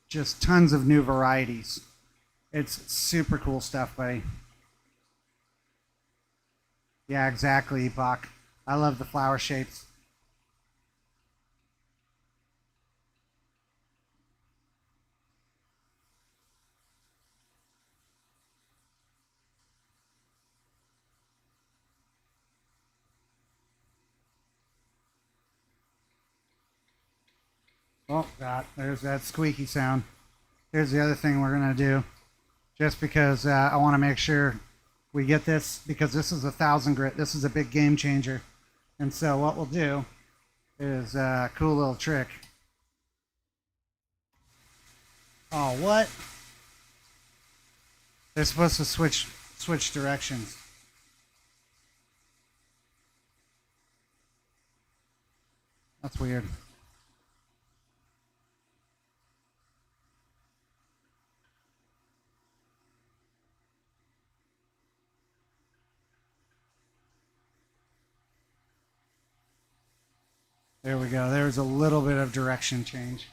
just tons of new varieties. It's super cool stuff, buddy. Yeah, exactly, Epoch. I love the flower shapes. Oh, God, there's that squeaky sound. Here's the other thing we're going to do, just because I want to make sure we get this, because this is 1,000 grit. This is a big game changer. And so what we'll do is a cool little trick. Oh, what? They're supposed to switch directions. That's weird. There we go. There's a little bit of direction change.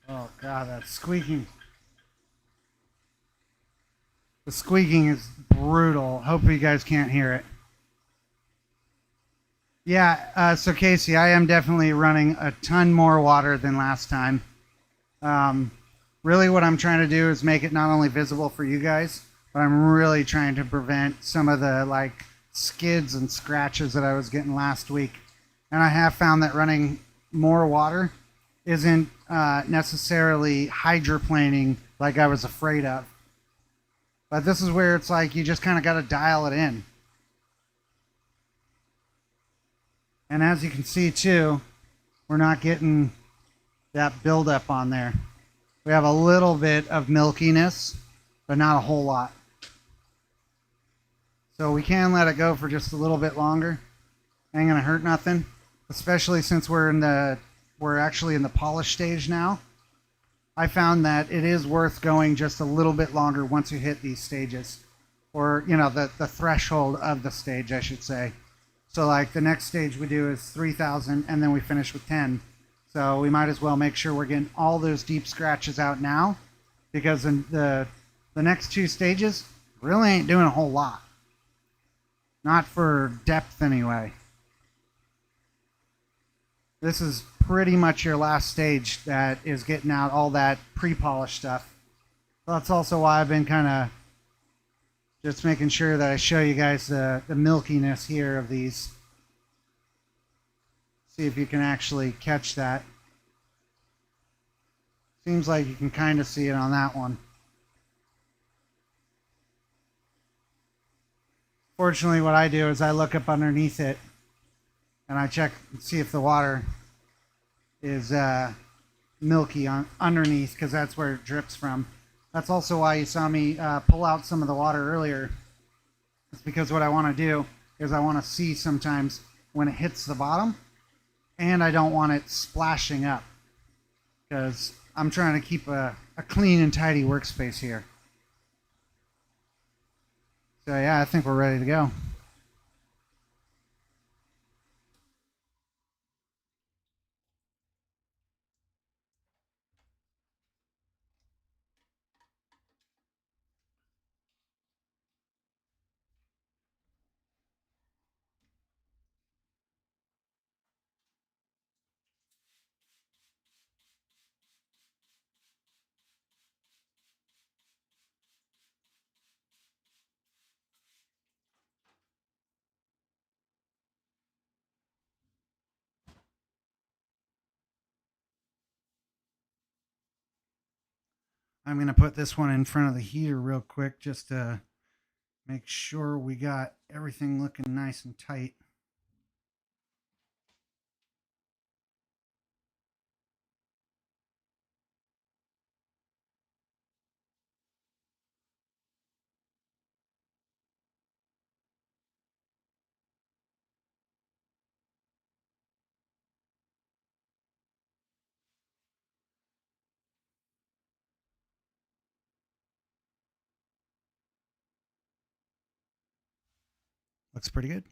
Oh God, that's squeaking. The squeaking is brutal. Hope you guys can't hear it. Yeah, so Casey, I am definitely running a ton more water than last time. Um, really, what I'm trying to do is make it not only visible for you guys, but I'm really trying to prevent some of the like skids and scratches that I was getting last week. And I have found that running more water isn't necessarily hydroplaning like I was afraid of. But this is where it's like you just kind of got to dial it in. And as you can see too, we're not getting that buildup on there. We have a little bit of milkiness, but not a whole lot. So we can let it go for just a little bit longer. Ain't gonna hurt nothing, especially since we're actually in the polish stage now. I found that it is worth going just a little bit longer once you hit these stages, or you know the threshold of the stage, I should say. So like the next stage we do is 3,000, and then we finish with 10. So we might as well make sure we're getting all those deep scratches out now, because the the next two stages really ain't doing a whole lot. Not for depth anyway. This is pretty much your last stage that is getting out all that pre-polished stuff. So that's also why I've been kind of just making sure that I show you guys the milkiness here of these. See if you can actually catch that. Seems like you can kind of see it on that one. Fortunately, what I do is I look up underneath it and I check and see if the water is milky underneath, because that's where it drips from. That's also why you saw me pull out some of the water earlier. It's because what I want to do is I want to see sometimes when it hits the bottom, and I don't want it splashing up, because I'm trying to keep a clean and tidy workspace here. So yeah, I think we're ready to go. I'm going to put this one in front of the heater real quick just to make sure we got everything looking nice and tight. Looks pretty good.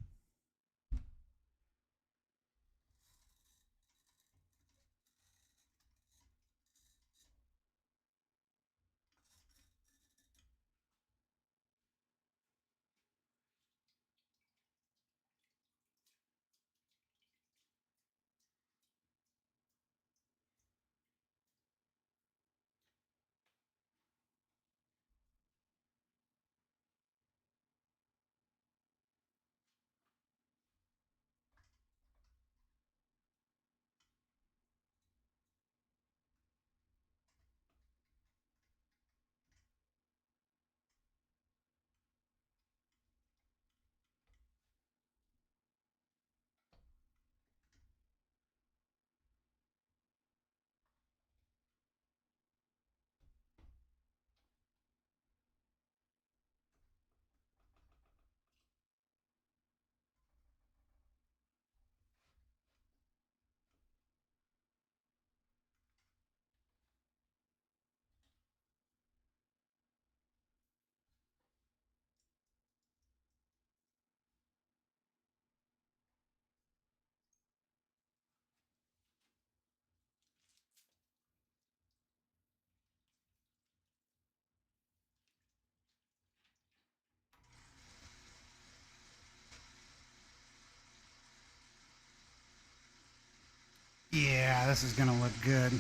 Yeah, this is going to look good.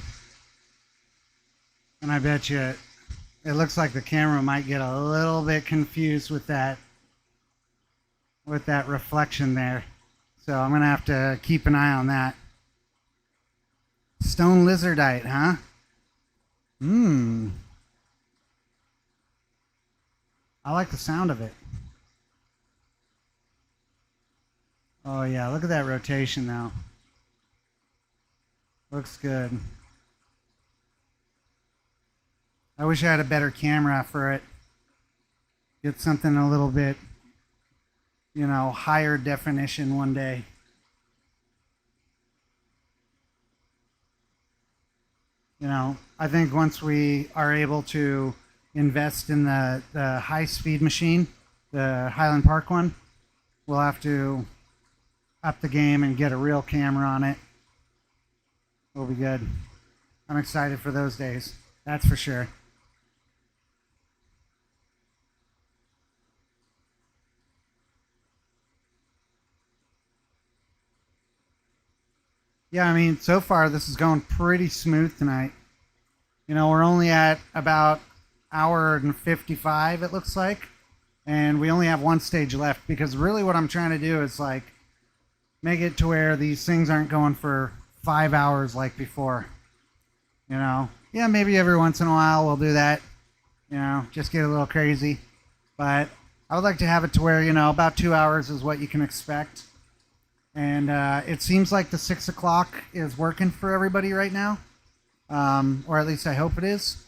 And I bet you it looks like the camera might get a little bit confused with that reflection there. So I'm going to have to keep an eye on that. Stone lizardite, huh? I like the sound of it. Oh yeah, look at that rotation now. Looks good. I wish I had a better camera for it. Get something a little bit, higher definition one day. I think once we are able to invest in the high speed machine, the Highland Park one, we'll have to up the game and get a real camera on it. It'll be good. I'm excited for those days. That's for sure. Yeah, I mean, so far this is going pretty smooth tonight. You know, we're only at about hour and 55, it looks like, and we only have one stage left because really what I'm trying to do is like make it to where these things aren't going for 5 hours like before. You know, yeah, maybe every once in a while we'll do that. You know, just get a little crazy, but I would like to have it to where about 2 hours is what you can expect. And it seems like the 6 o'clock is working for everybody right now, or at least I hope it is.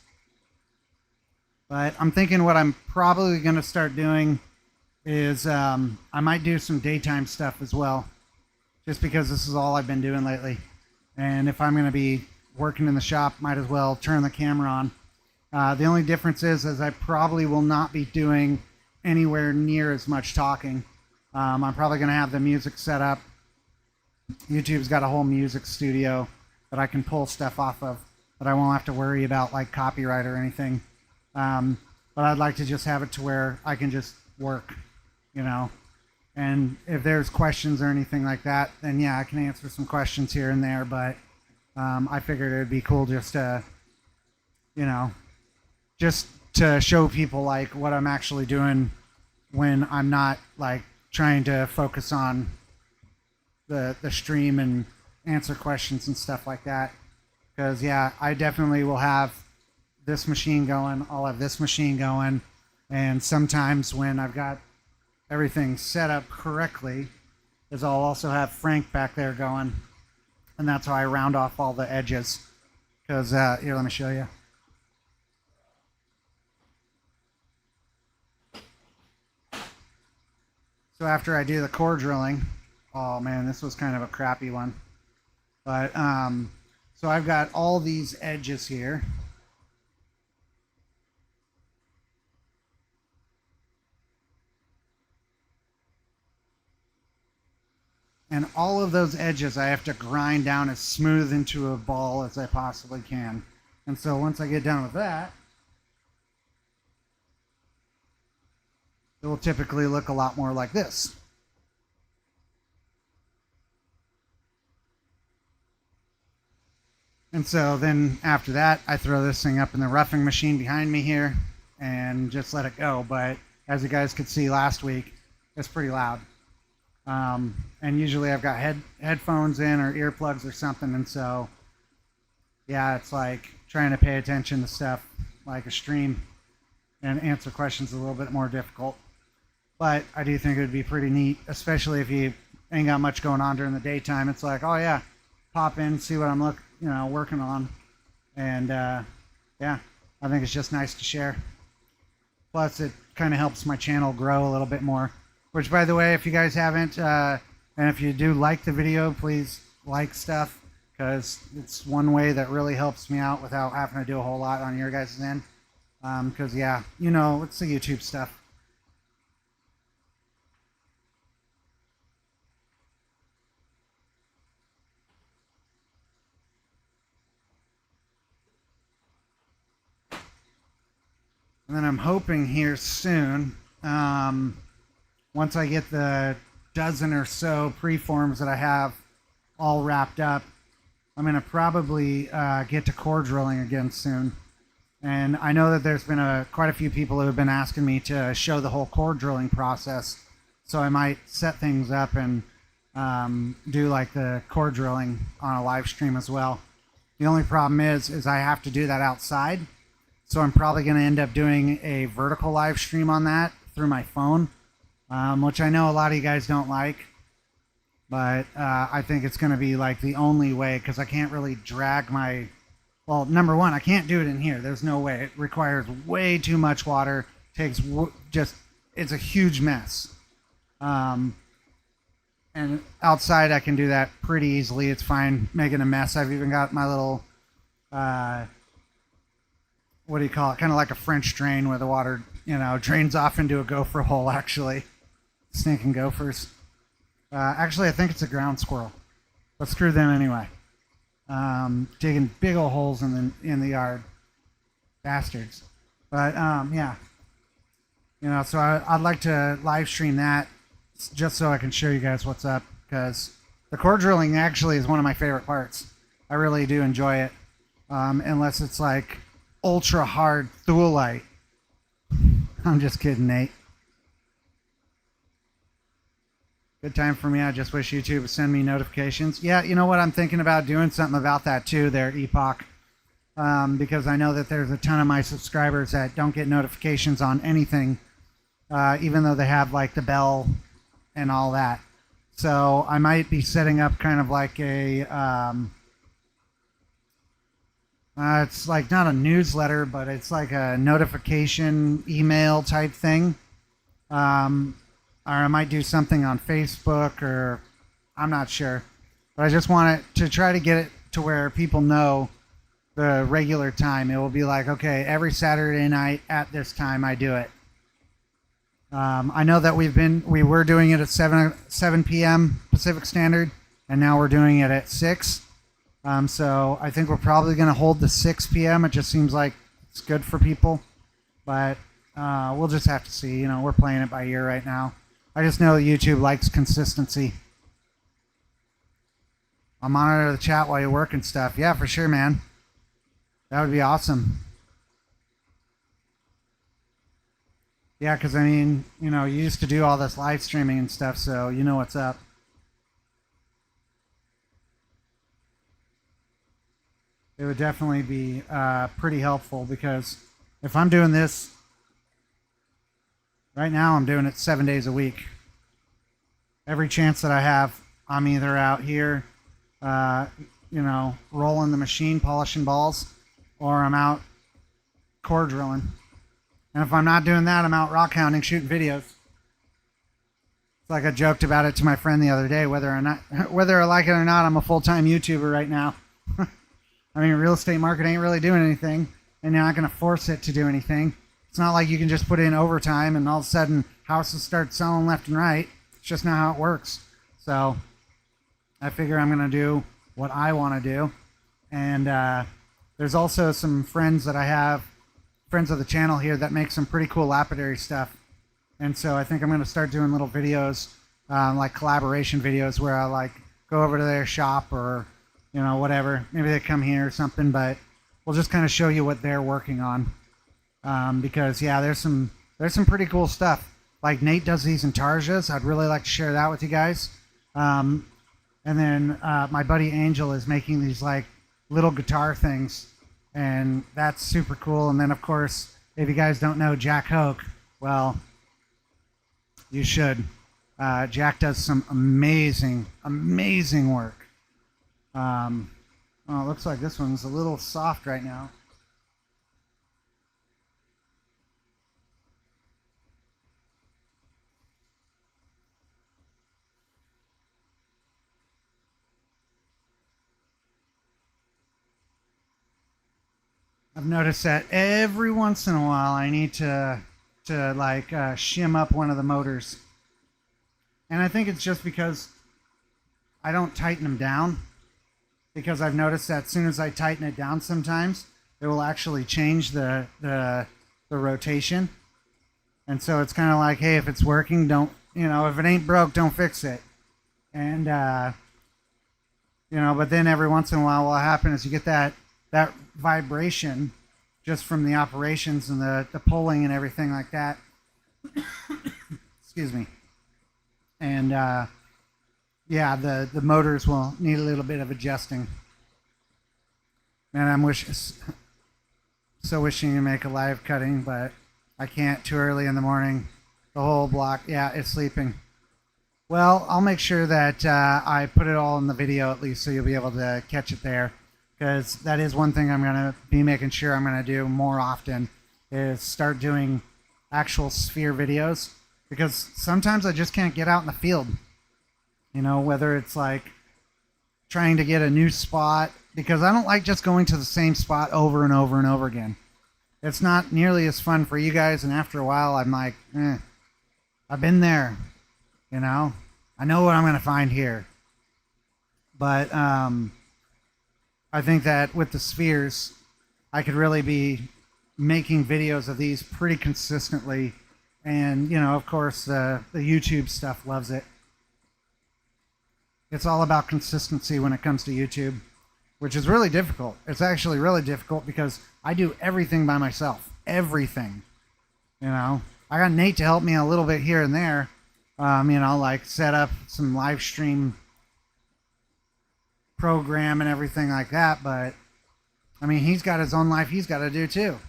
But I'm thinking what I'm probably going to start doing is I might do some daytime stuff as well, just because this is all I've been doing lately. And if I'm going to be working in the shop, might as well turn the camera on. The only difference is I probably will not be doing anywhere near as much talking. I'm probably going to have the music set up. YouTube's got a whole music studio that I can pull stuff off of, that I won't have to worry about like copyright or anything. But I'd like to just have it to where I can just work, you know. And if there's questions or anything like that, then yeah, I can answer some questions here and there. But I figured it would be cool just to, you know, just to show people like what I'm actually doing when I'm not like trying to focus on the stream and answer questions and stuff like that. Because yeah, I definitely will have this machine going. I'll have this machine going, and sometimes when I've got everything set up correctly, is I'll also have Frank back there going, and that's how I round off all the edges. Because here, let me show you. So after I do the core drilling, oh man, this was kind of a crappy one. But so I've got all these edges here. And all of those edges I have to grind down as smooth into a ball as I possibly can. And so once I get done with that, it will typically look a lot more like this. And so then after that, I throw this thing up in the roughing machine behind me here and just let it go. But as you guys could see last week, it's pretty loud. And usually I've got headphones in or earplugs or something. And so, yeah, it's like trying to pay attention to stuff like a stream and answer questions a little bit more difficult. But I do think it would be pretty neat, especially if you ain't got much going on during the daytime. It's like, oh yeah, pop in, see what I'm working on, and yeah, I think it's just nice to share. Plus, it kind of helps my channel grow a little bit more. Which, by the way, if you guys haven't, and if you do like the video, please like stuff, because it's one way that really helps me out without having to do a whole lot on your guys' end. Because yeah, it's the YouTube stuff. And then I'm hoping here soon, once I get the dozen or so preforms that I have all wrapped up, I'm going to probably get to core drilling again soon. And I know that there's been quite a few people who have been asking me to show the whole core drilling process. So I might set things up and do like the core drilling on a live stream as well. The only problem is I have to do that outside. So I'm probably going to end up doing a vertical live stream on that through my phone, which I know a lot of you guys don't like. But I think it's going to be like the only way, because I can't really drag my... Well, number one, I can't do it in here. There's no way. It requires way too much water. Takes it's a huge mess. And outside I can do that pretty easily. It's fine making a mess. I've even got my little... what do you call it? Kind of like a French drain where the water, drains off into a gopher hole, actually. Stinking gophers. Actually, I think it's a ground squirrel. But screw them anyway. Digging big old holes in the yard. Bastards. But, yeah. So I'd like to live stream that just so I can show you guys what's up. Because The core drilling actually is one of my favorite parts. I really do enjoy it, unless it's like ultra hard thulite. I'm just kidding, Nate. Good time for me. I just wish YouTube would send me notifications. Yeah, you know what? I'm thinking about doing something about that too there, Epoch. Because I know that there's a ton of my subscribers that don't get notifications on anything, even though they have like the bell and all that. So I might be setting up kind of like a, it's like not a newsletter, but it's like a notification email type thing. Or I might do something on Facebook, or I'm not sure. But I just want it to try to get it to where people know the regular time. It will be like, okay, every Saturday night at this time I do it. I know that we were doing it at 7 p.m. Pacific Standard, and now we're doing it at 6. So I think we're probably going to hold the 6 p.m. It just seems like it's good for people, but we'll just have to see. You know, we're playing it by ear right now. I just know that YouTube likes consistency. I'll monitor the chat while you work and stuff. Yeah, for sure, man. That would be awesome. Yeah, because I mean, you know, you used to do all this live streaming and stuff, so you know what's up. It would definitely be pretty helpful, because if I'm doing this right now, I'm doing it 7 days a week. Every chance that I have, I'm either out here, you know, rolling the machine, polishing balls, or I'm out core drilling. And if I'm not doing that, I'm out rock hounding, shooting videos. It's like I joked about it to my friend the other day, whether I like it or not, I'm a full-time YouTuber right now. I mean, real estate market ain't really doing anything, and you're not going to force it to do anything. It's not like you can just put in overtime and all of a sudden houses start selling left and right. It's just not how it works. So I figure I'm going to do what I want to do. And there's also some friends that I have, friends of the channel here, that make some pretty cool lapidary stuff. And so I think I'm going to start doing little videos, like collaboration videos, where I like go over to their shop, or, you know, whatever. Maybe they come here or something, but we'll just kind of show you what they're working on. Because yeah, there's some pretty cool stuff. Like Nate does these intarsias. I'd really like to share that with you guys. And then my buddy Angel is making these like little guitar things, and that's super cool. And then of course, if you guys don't know Jack Hoke, well, you should. Jack does some amazing work. Oh, it looks like this one's a little soft right now. I've noticed that every once in a while I need to like shim up one of the motors, and I think it's just because I don't tighten them down. Because I've noticed that as soon as I tighten it down, sometimes it will actually change the rotation, and so it's kind of like, hey, if it's working, don't, you know, if it ain't broke, don't fix it. And you know, but then every once in a while, what happens is you get that vibration just from the operations and the pulling and everything like that. Excuse me. And yeah, the motors will need a little bit of adjusting. Man, I'm so wishing to make a live cutting, but I can't, too early in the morning. The whole block, yeah, it's sleeping. Well, I'll make sure that I put it all in the video at least, so you'll be able to catch it there. Because that is one thing I'm going to be making sure I'm going to do more often, is start doing actual sphere videos. Because sometimes I just can't get out in the field. You know, whether it's like trying to get a new spot, because I don't like just going to the same spot over and over and over again. It's not nearly as fun for you guys, and after a while I'm like, I've been there, you know? I know what I'm going to find here. But I think that with the spheres, I could really be making videos of these pretty consistently. And, you know, of course, the YouTube stuff loves it. It's all about consistency when it comes to YouTube, which is really difficult. It's actually really difficult because I do everything by myself. Everything. You know, I got Nate to help me a little bit here and there. Like set up some live stream program and everything like that. But I mean, he's got his own life he's got to do too.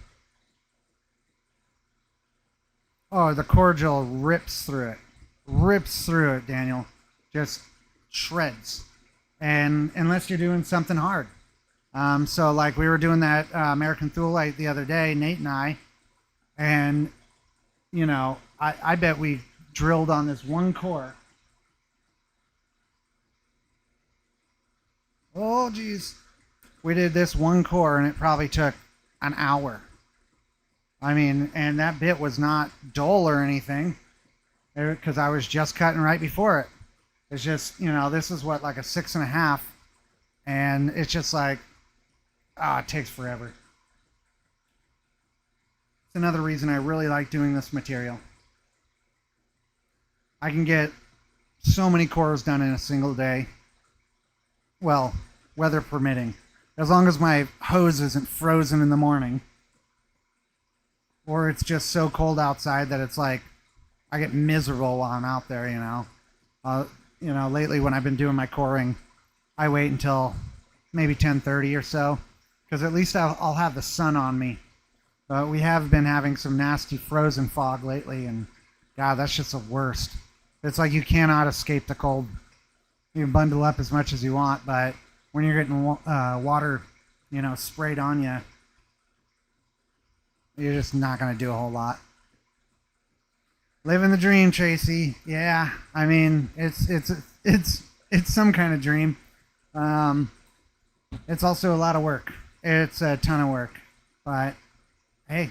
Oh, the cordial rips through it, Daniel, just shreds. And unless you're doing something hard. So like we were doing that American Thulite the other day, Nate and I, and I bet we drilled on this one core. Oh, geez. We did this one core and it probably took an hour. I mean, and that bit was not dull or anything because I was just cutting right before it. It's just, this is what, like a 6.5. And it's just like, it takes forever. It's another reason I really like doing this material. I can get so many cores done in a single day. Well, weather permitting. As long as my hose isn't frozen in the morning. Or it's just so cold outside that it's like I get miserable while I'm out there, lately when I've been doing my coring, I wait until maybe 10:30 or so because at least I'll have the sun on me. But we have been having some nasty frozen fog lately, and God, that's just the worst. It's like you cannot escape the cold. You can bundle up as much as you want, but when you're getting water, sprayed on you, you're just not going to do a whole lot. Living the dream, Tracy. Yeah, I mean, it's some kind of dream. It's also a lot of work. It's a ton of work, but hey,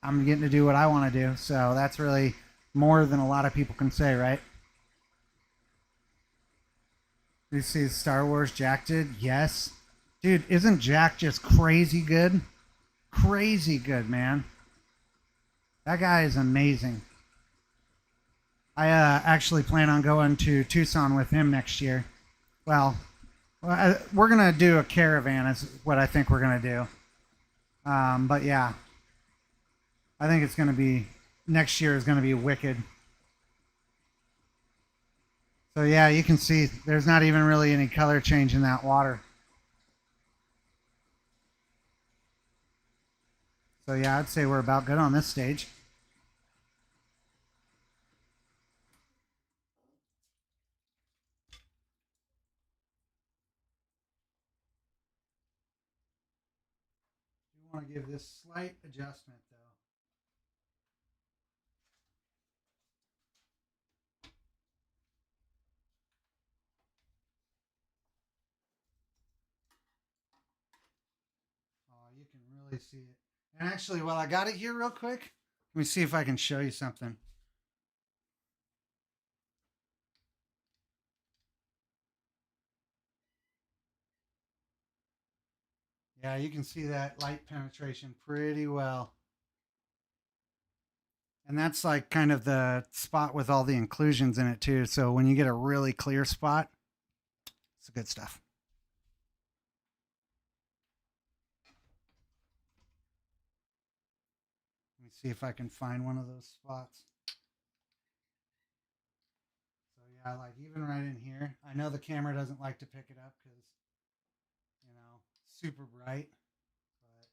I'm getting to do what I want to do, so that's really more than a lot of people can say, right? You see Star Wars Jack did? Yes. Dude, isn't Jack just crazy good? Crazy good, man. That guy is amazing. I actually plan on going to Tucson with him next year. Well, we're going to do a caravan is what I think we're going to do. But yeah, I think it's going to be, next year is going to be wicked. So yeah, you can see there's not even really any color change in that water. So yeah, I'd say we're about good on this stage. You want to give this slight adjustment though. Oh, you can really see it. And actually, while I got it here real quick, let me see if I can show you something. Yeah, you can see that light penetration pretty well. And that's like kind of the spot with all the inclusions in it too. So when you get a really clear spot, it's good stuff. Let me see if I can find one of those spots. So yeah, like even right in here, I know the camera doesn't like to pick it up because, super bright. But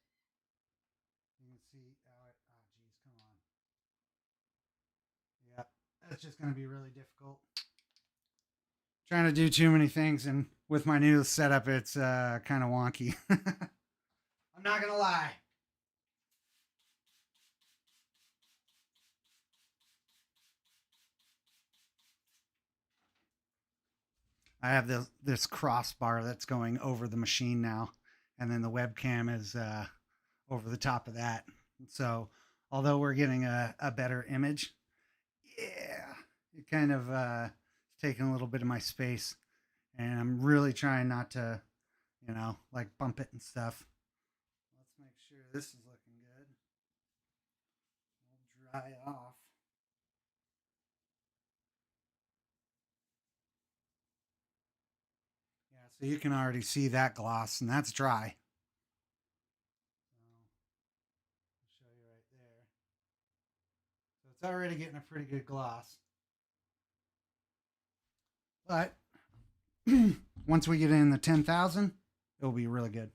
you can see, geez, come on. Yeah, that's just going to be really difficult. Trying to do too many things, and with my new setup, it's kind of wonky. I'm not going to lie. I have this crossbar that's going over the machine now, and then the webcam is over the top of that. So, although we're getting a better image, yeah, it kind of taking a little bit of my space, and I'm really trying not to, like bump it and stuff. Let's make sure this is looking good. We'll dry off. So you can already see that gloss, and that's dry. I'll show you right there. So it's already getting a pretty good gloss. But once we get in the 10,000, it'll be really good.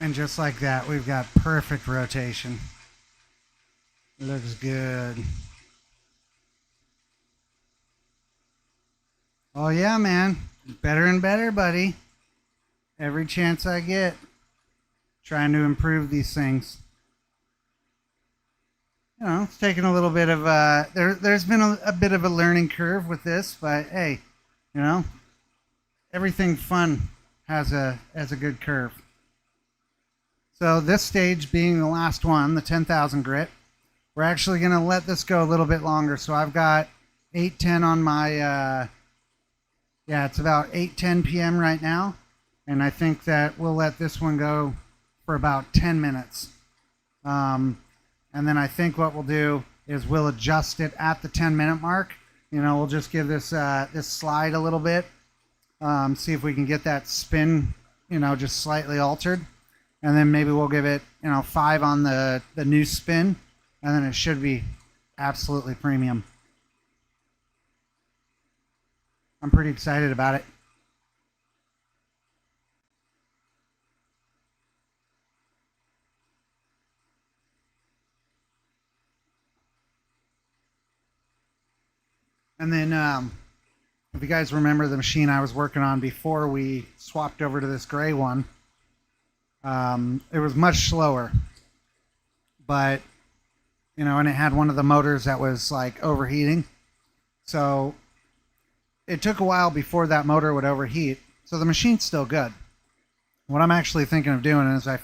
And just like that, we've got perfect rotation. Looks good. Oh, yeah, man. Better and better, buddy. Every chance I get, trying to improve these things. You know, it's taken a little bit of there's been a bit of a learning curve with this, but hey, you know, everything fun has a good curve. So this stage being the last one, the 10,000 grit, we're actually going to let this go a little bit longer. So I've got 8:10 on my yeah, it's about 8:10 p.m. right now, and I think that we'll let this one go for about 10 minutes. And then I think what we'll do is we'll adjust it at the 10-minute mark. You know, we'll just give this this slide a little bit, see if we can get that spin, you know, just slightly altered, and then maybe we'll give it, you know, 5 on the new spin, and then it should be absolutely premium. I'm pretty excited about it. And then if you guys remember the machine I was working on before we swapped over to this gray one, it was much slower, but you know, and it had one of the motors that was like overheating. So it took a while before that motor would overheat. So the machine's still good. What I'm actually thinking of doing is I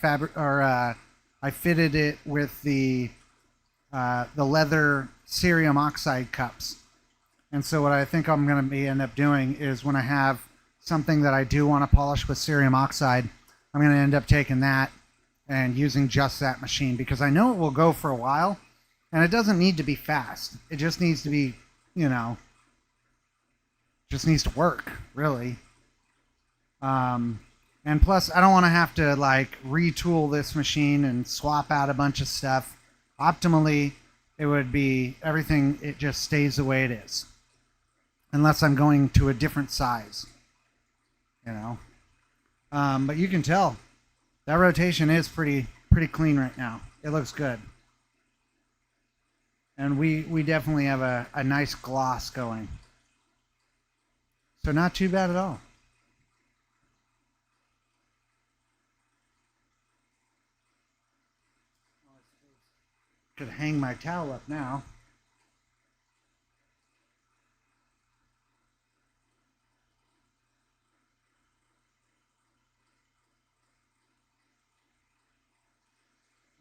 fitted it with the leather cerium oxide cups. And so what I think I'm going to be end up doing is when I have something that I do want to polish with cerium oxide, I'm going to end up taking that and using just that machine, because I know it will go for a while, and it doesn't need to be fast. It just needs to be, you know, just needs to work, really. And plus, I don't want to have to like retool this machine and swap out a bunch of stuff. Optimally, it would be everything, it just stays the way it is. Unless I'm going to a different size, you know. But you can tell that rotation is pretty clean right now. It looks good. And we definitely have a nice gloss going. So not too bad at all. Could hang my towel up now.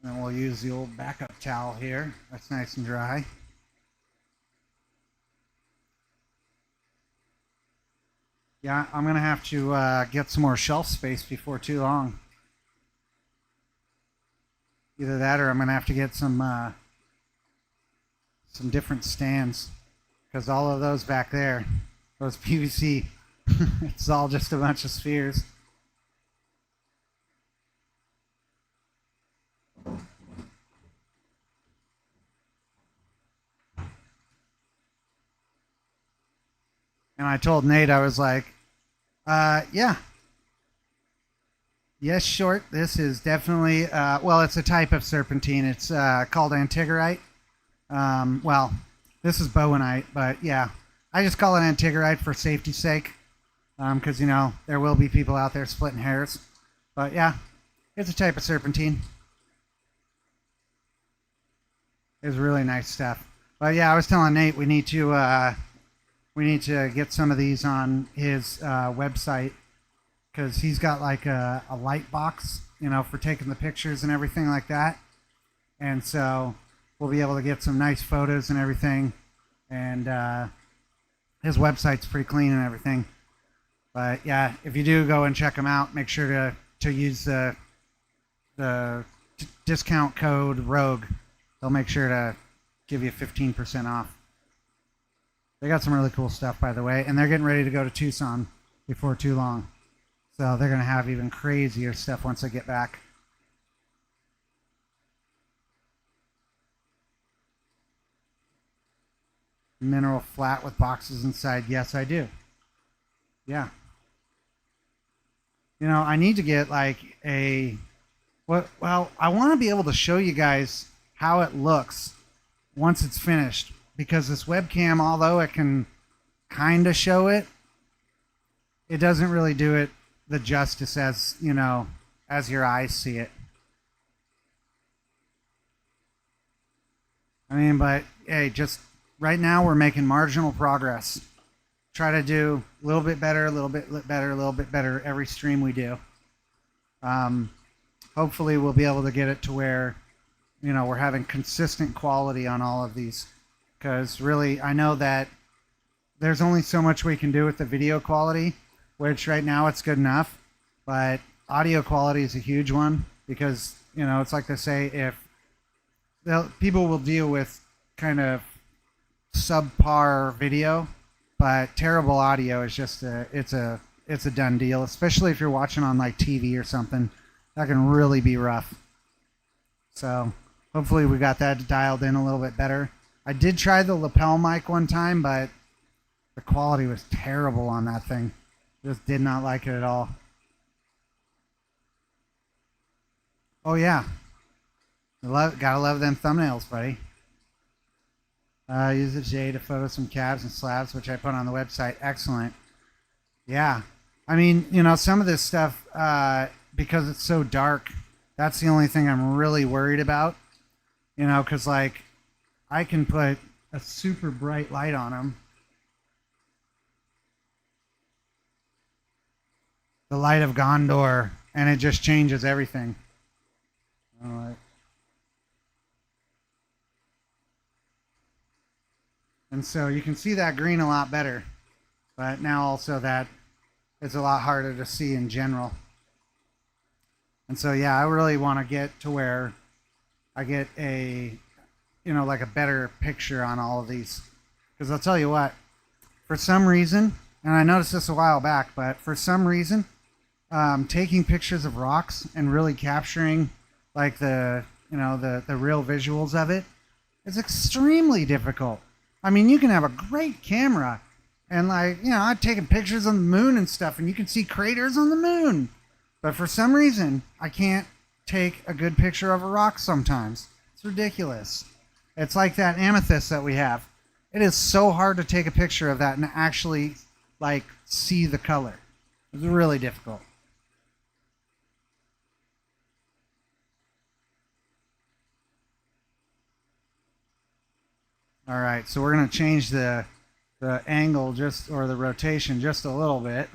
And we'll use the old backup towel here. That's nice and dry. Yeah, I'm going to have to get some more shelf space before too long. Either that or I'm going to have to get some different stands, because all of those back there, those PVC It's all just a bunch of spheres. And I told Nate, I was like, yeah, yes, short. This is definitely, well, it's a type of serpentine. It's called antigerite. Well, this is bowenite, but yeah, I just call it antigerite for safety's sake, because there will be people out there splitting hairs. But yeah, it's a type of serpentine. It's really nice stuff. But yeah, I was telling Nate we need to get some of these on his website because he's got like a light box, for taking the pictures and everything like that. And so we'll be able to get some nice photos and everything. And his website's pretty clean and everything. But yeah, if you do go and check him out, make sure to use the discount code Rogue. They'll make sure to give you 15% off. They got some really cool stuff, by the way, and they're getting ready to go to Tucson before too long. So they're going to have even crazier stuff once they get back. Mineral flat with boxes inside. Yes, I do. Yeah. I need to get like well, I want to be able to show you guys how it looks once it's finished because this webcam, although it can kind of show it, it doesn't really do it the justice as your eyes see it. I mean, but hey, just right now we're making marginal progress. Try to do a little bit better, a little bit better, a little bit better every stream we do. Hopefully we'll be able to get it to where, we're having consistent quality on all of these. Because really, I know that there's only so much we can do with the video quality, which right now it's good enough. But audio quality is a huge one because, it's like they say, if people will deal with kind of subpar video, but terrible audio is just it's a done deal, especially if you're watching on like TV or something. That can really be rough. So hopefully we got that dialed in a little bit better. I did try the lapel mic one time, but the quality was terrible on that thing. Just did not like it at all. Oh yeah, gotta love them thumbnails, buddy. Use it today to photo some cabs and slabs, which I put on the website. Excellent. Yeah. I mean, some of this stuff, because it's so dark, that's the only thing I'm really worried about. Because, like, I can put a super bright light on them. The light of Gondor, and it just changes everything. All right. And so you can see that green a lot better. But now also that it's a lot harder to see in general. And so, yeah, I really want to get to where I get like a better picture on all of these. Because I'll tell you what, for some reason, and I noticed this a while back, but for some reason, taking pictures of rocks and really capturing like the real visuals of it is extremely difficult. I mean, you can have a great camera and I've taken pictures of the moon and stuff and you can see craters on the moon. But for some reason, I can't take a good picture of a rock sometimes. It's ridiculous. It's like that amethyst that we have. It is so hard to take a picture of that and actually see the color. It's really difficult. All right, so we're going to change the angle or the rotation just a little bit.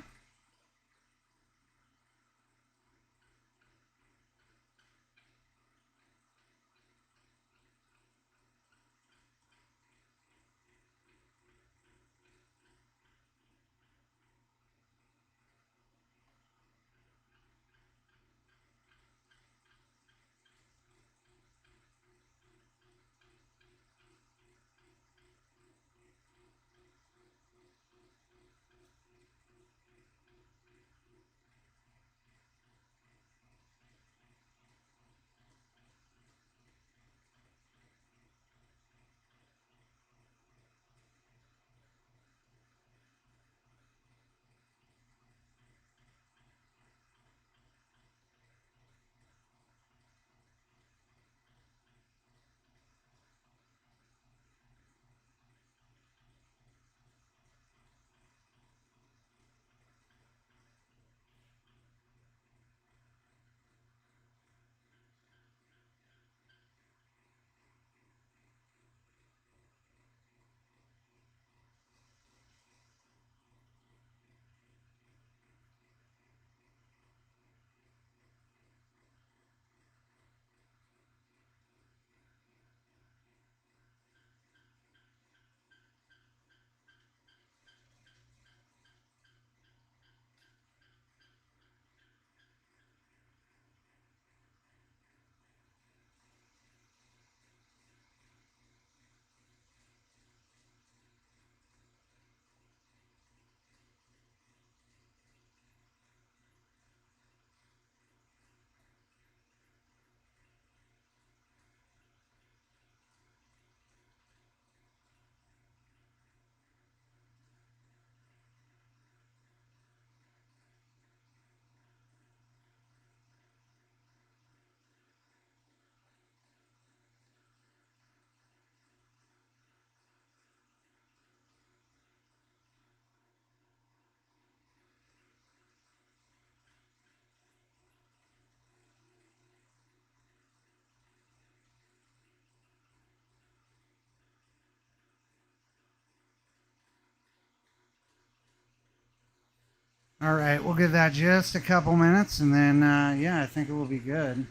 All right, we'll give that just a couple minutes, and then yeah, I think it will be good.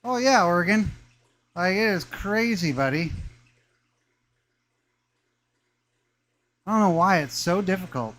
Oh yeah, Oregon. Like it is crazy, buddy. I don't know why it's so difficult.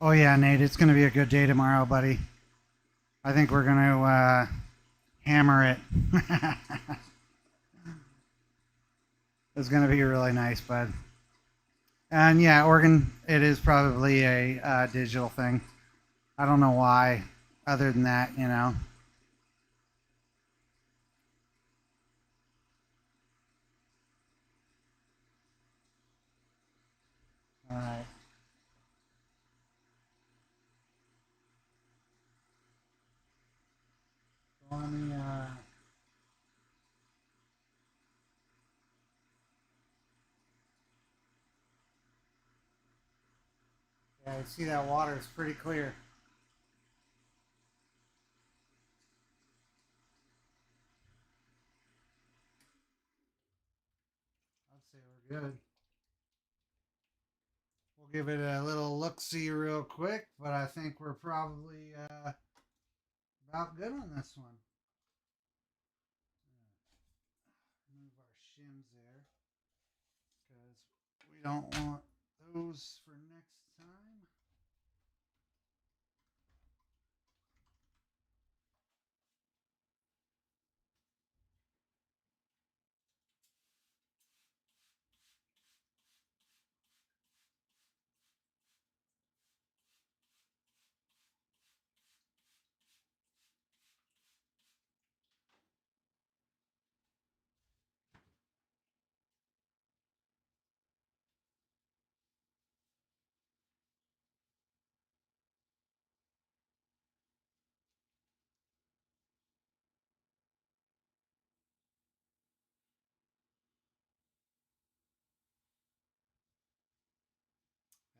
Oh yeah, Nate, it's gonna be a good day tomorrow, buddy. I think we're gonna hammer it. It's gonna be really nice, bud. And yeah, Oregon, it is probably a digital thing. I don't know why. Other than that, you know. All right. So let me. Yeah, I see that water is pretty clear. I'd say we're good. We'll give it a little look see real quick, but I think we're probably about good on this one. Move our shims there because we don't want those for next time.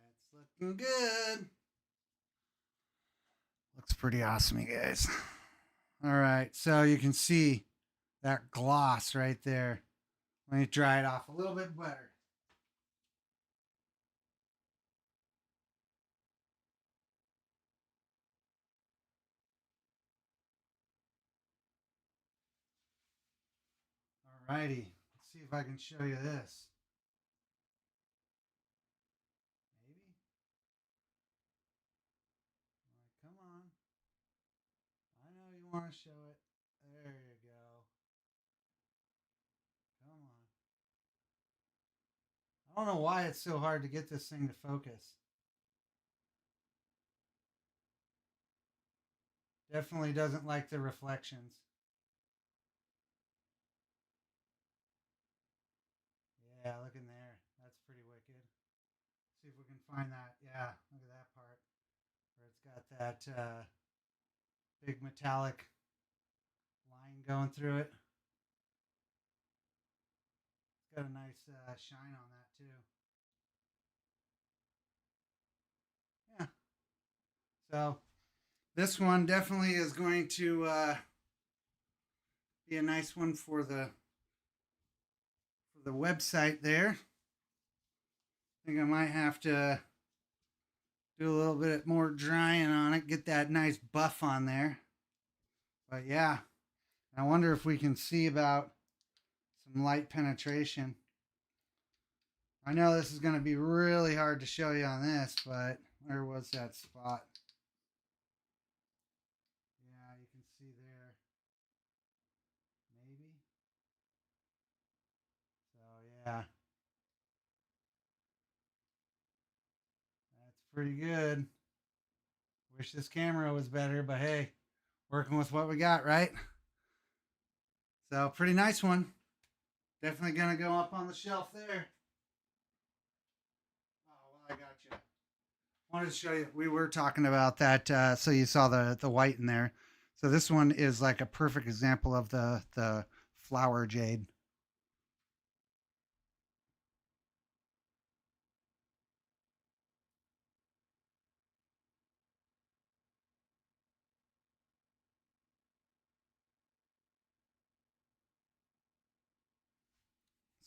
That's looking good. Looks pretty awesome, you guys. All right, so you can see that gloss right there. Let me dry it off a little bit better. All righty, let's see if I can show you this. Maybe? All right, come on. I know you want to show it. There you go. Come on. I don't know why it's so hard to get this thing to focus. Definitely doesn't like the reflections. Yeah, look in there. That's pretty wicked. See if we can find that. Yeah, look at that part where it's got that big metallic line going through it. It's got a nice shine on that too. Yeah. So this one definitely is going to be a nice one for the website there. I think I might have to do a little bit more drying on it, get that nice buff on there. But yeah, I wonder if we can see about some light penetration. I know this is going to be really hard to show you on this, but where was that spot? Yeah, you can see there. Maybe. So yeah, that's pretty good. Wish this camera was better, but hey, working with what we got, right? So pretty nice one. Definitely gonna go up on the shelf there. Oh well, I got you. Wanted to show you. We were talking about that, so you saw the white in there. So this one is like a perfect example of the flower jade.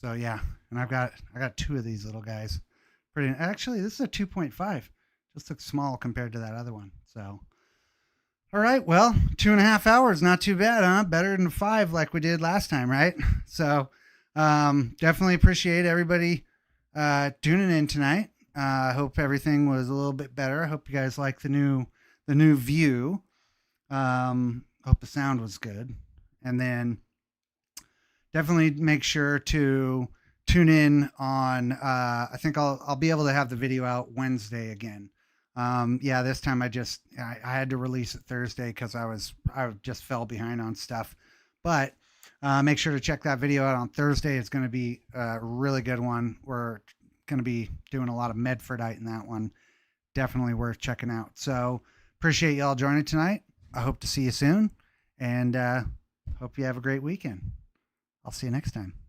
So yeah, and I got two of these little guys. Pretty actually, this is a 2.5. Just looks small compared to that other one. So all right, well, 2.5 hours, not too bad, huh? Better than 5 like we did last time, right? So definitely appreciate everybody tuning in tonight. I hope everything was a little bit better. I hope you guys like the new view. Hope the sound was good, and then definitely make sure to tune in on. I think I'll be able to have the video out Wednesday again. Yeah, this time I had to release it Thursday because I just fell behind on stuff, but make sure to check that video out on Thursday. It's going to be a really good one. We're going to be doing a lot of Medfordite in that one. Definitely worth checking out. So appreciate y'all joining tonight. I hope to see you soon, and hope you have a great weekend. I'll see you next time.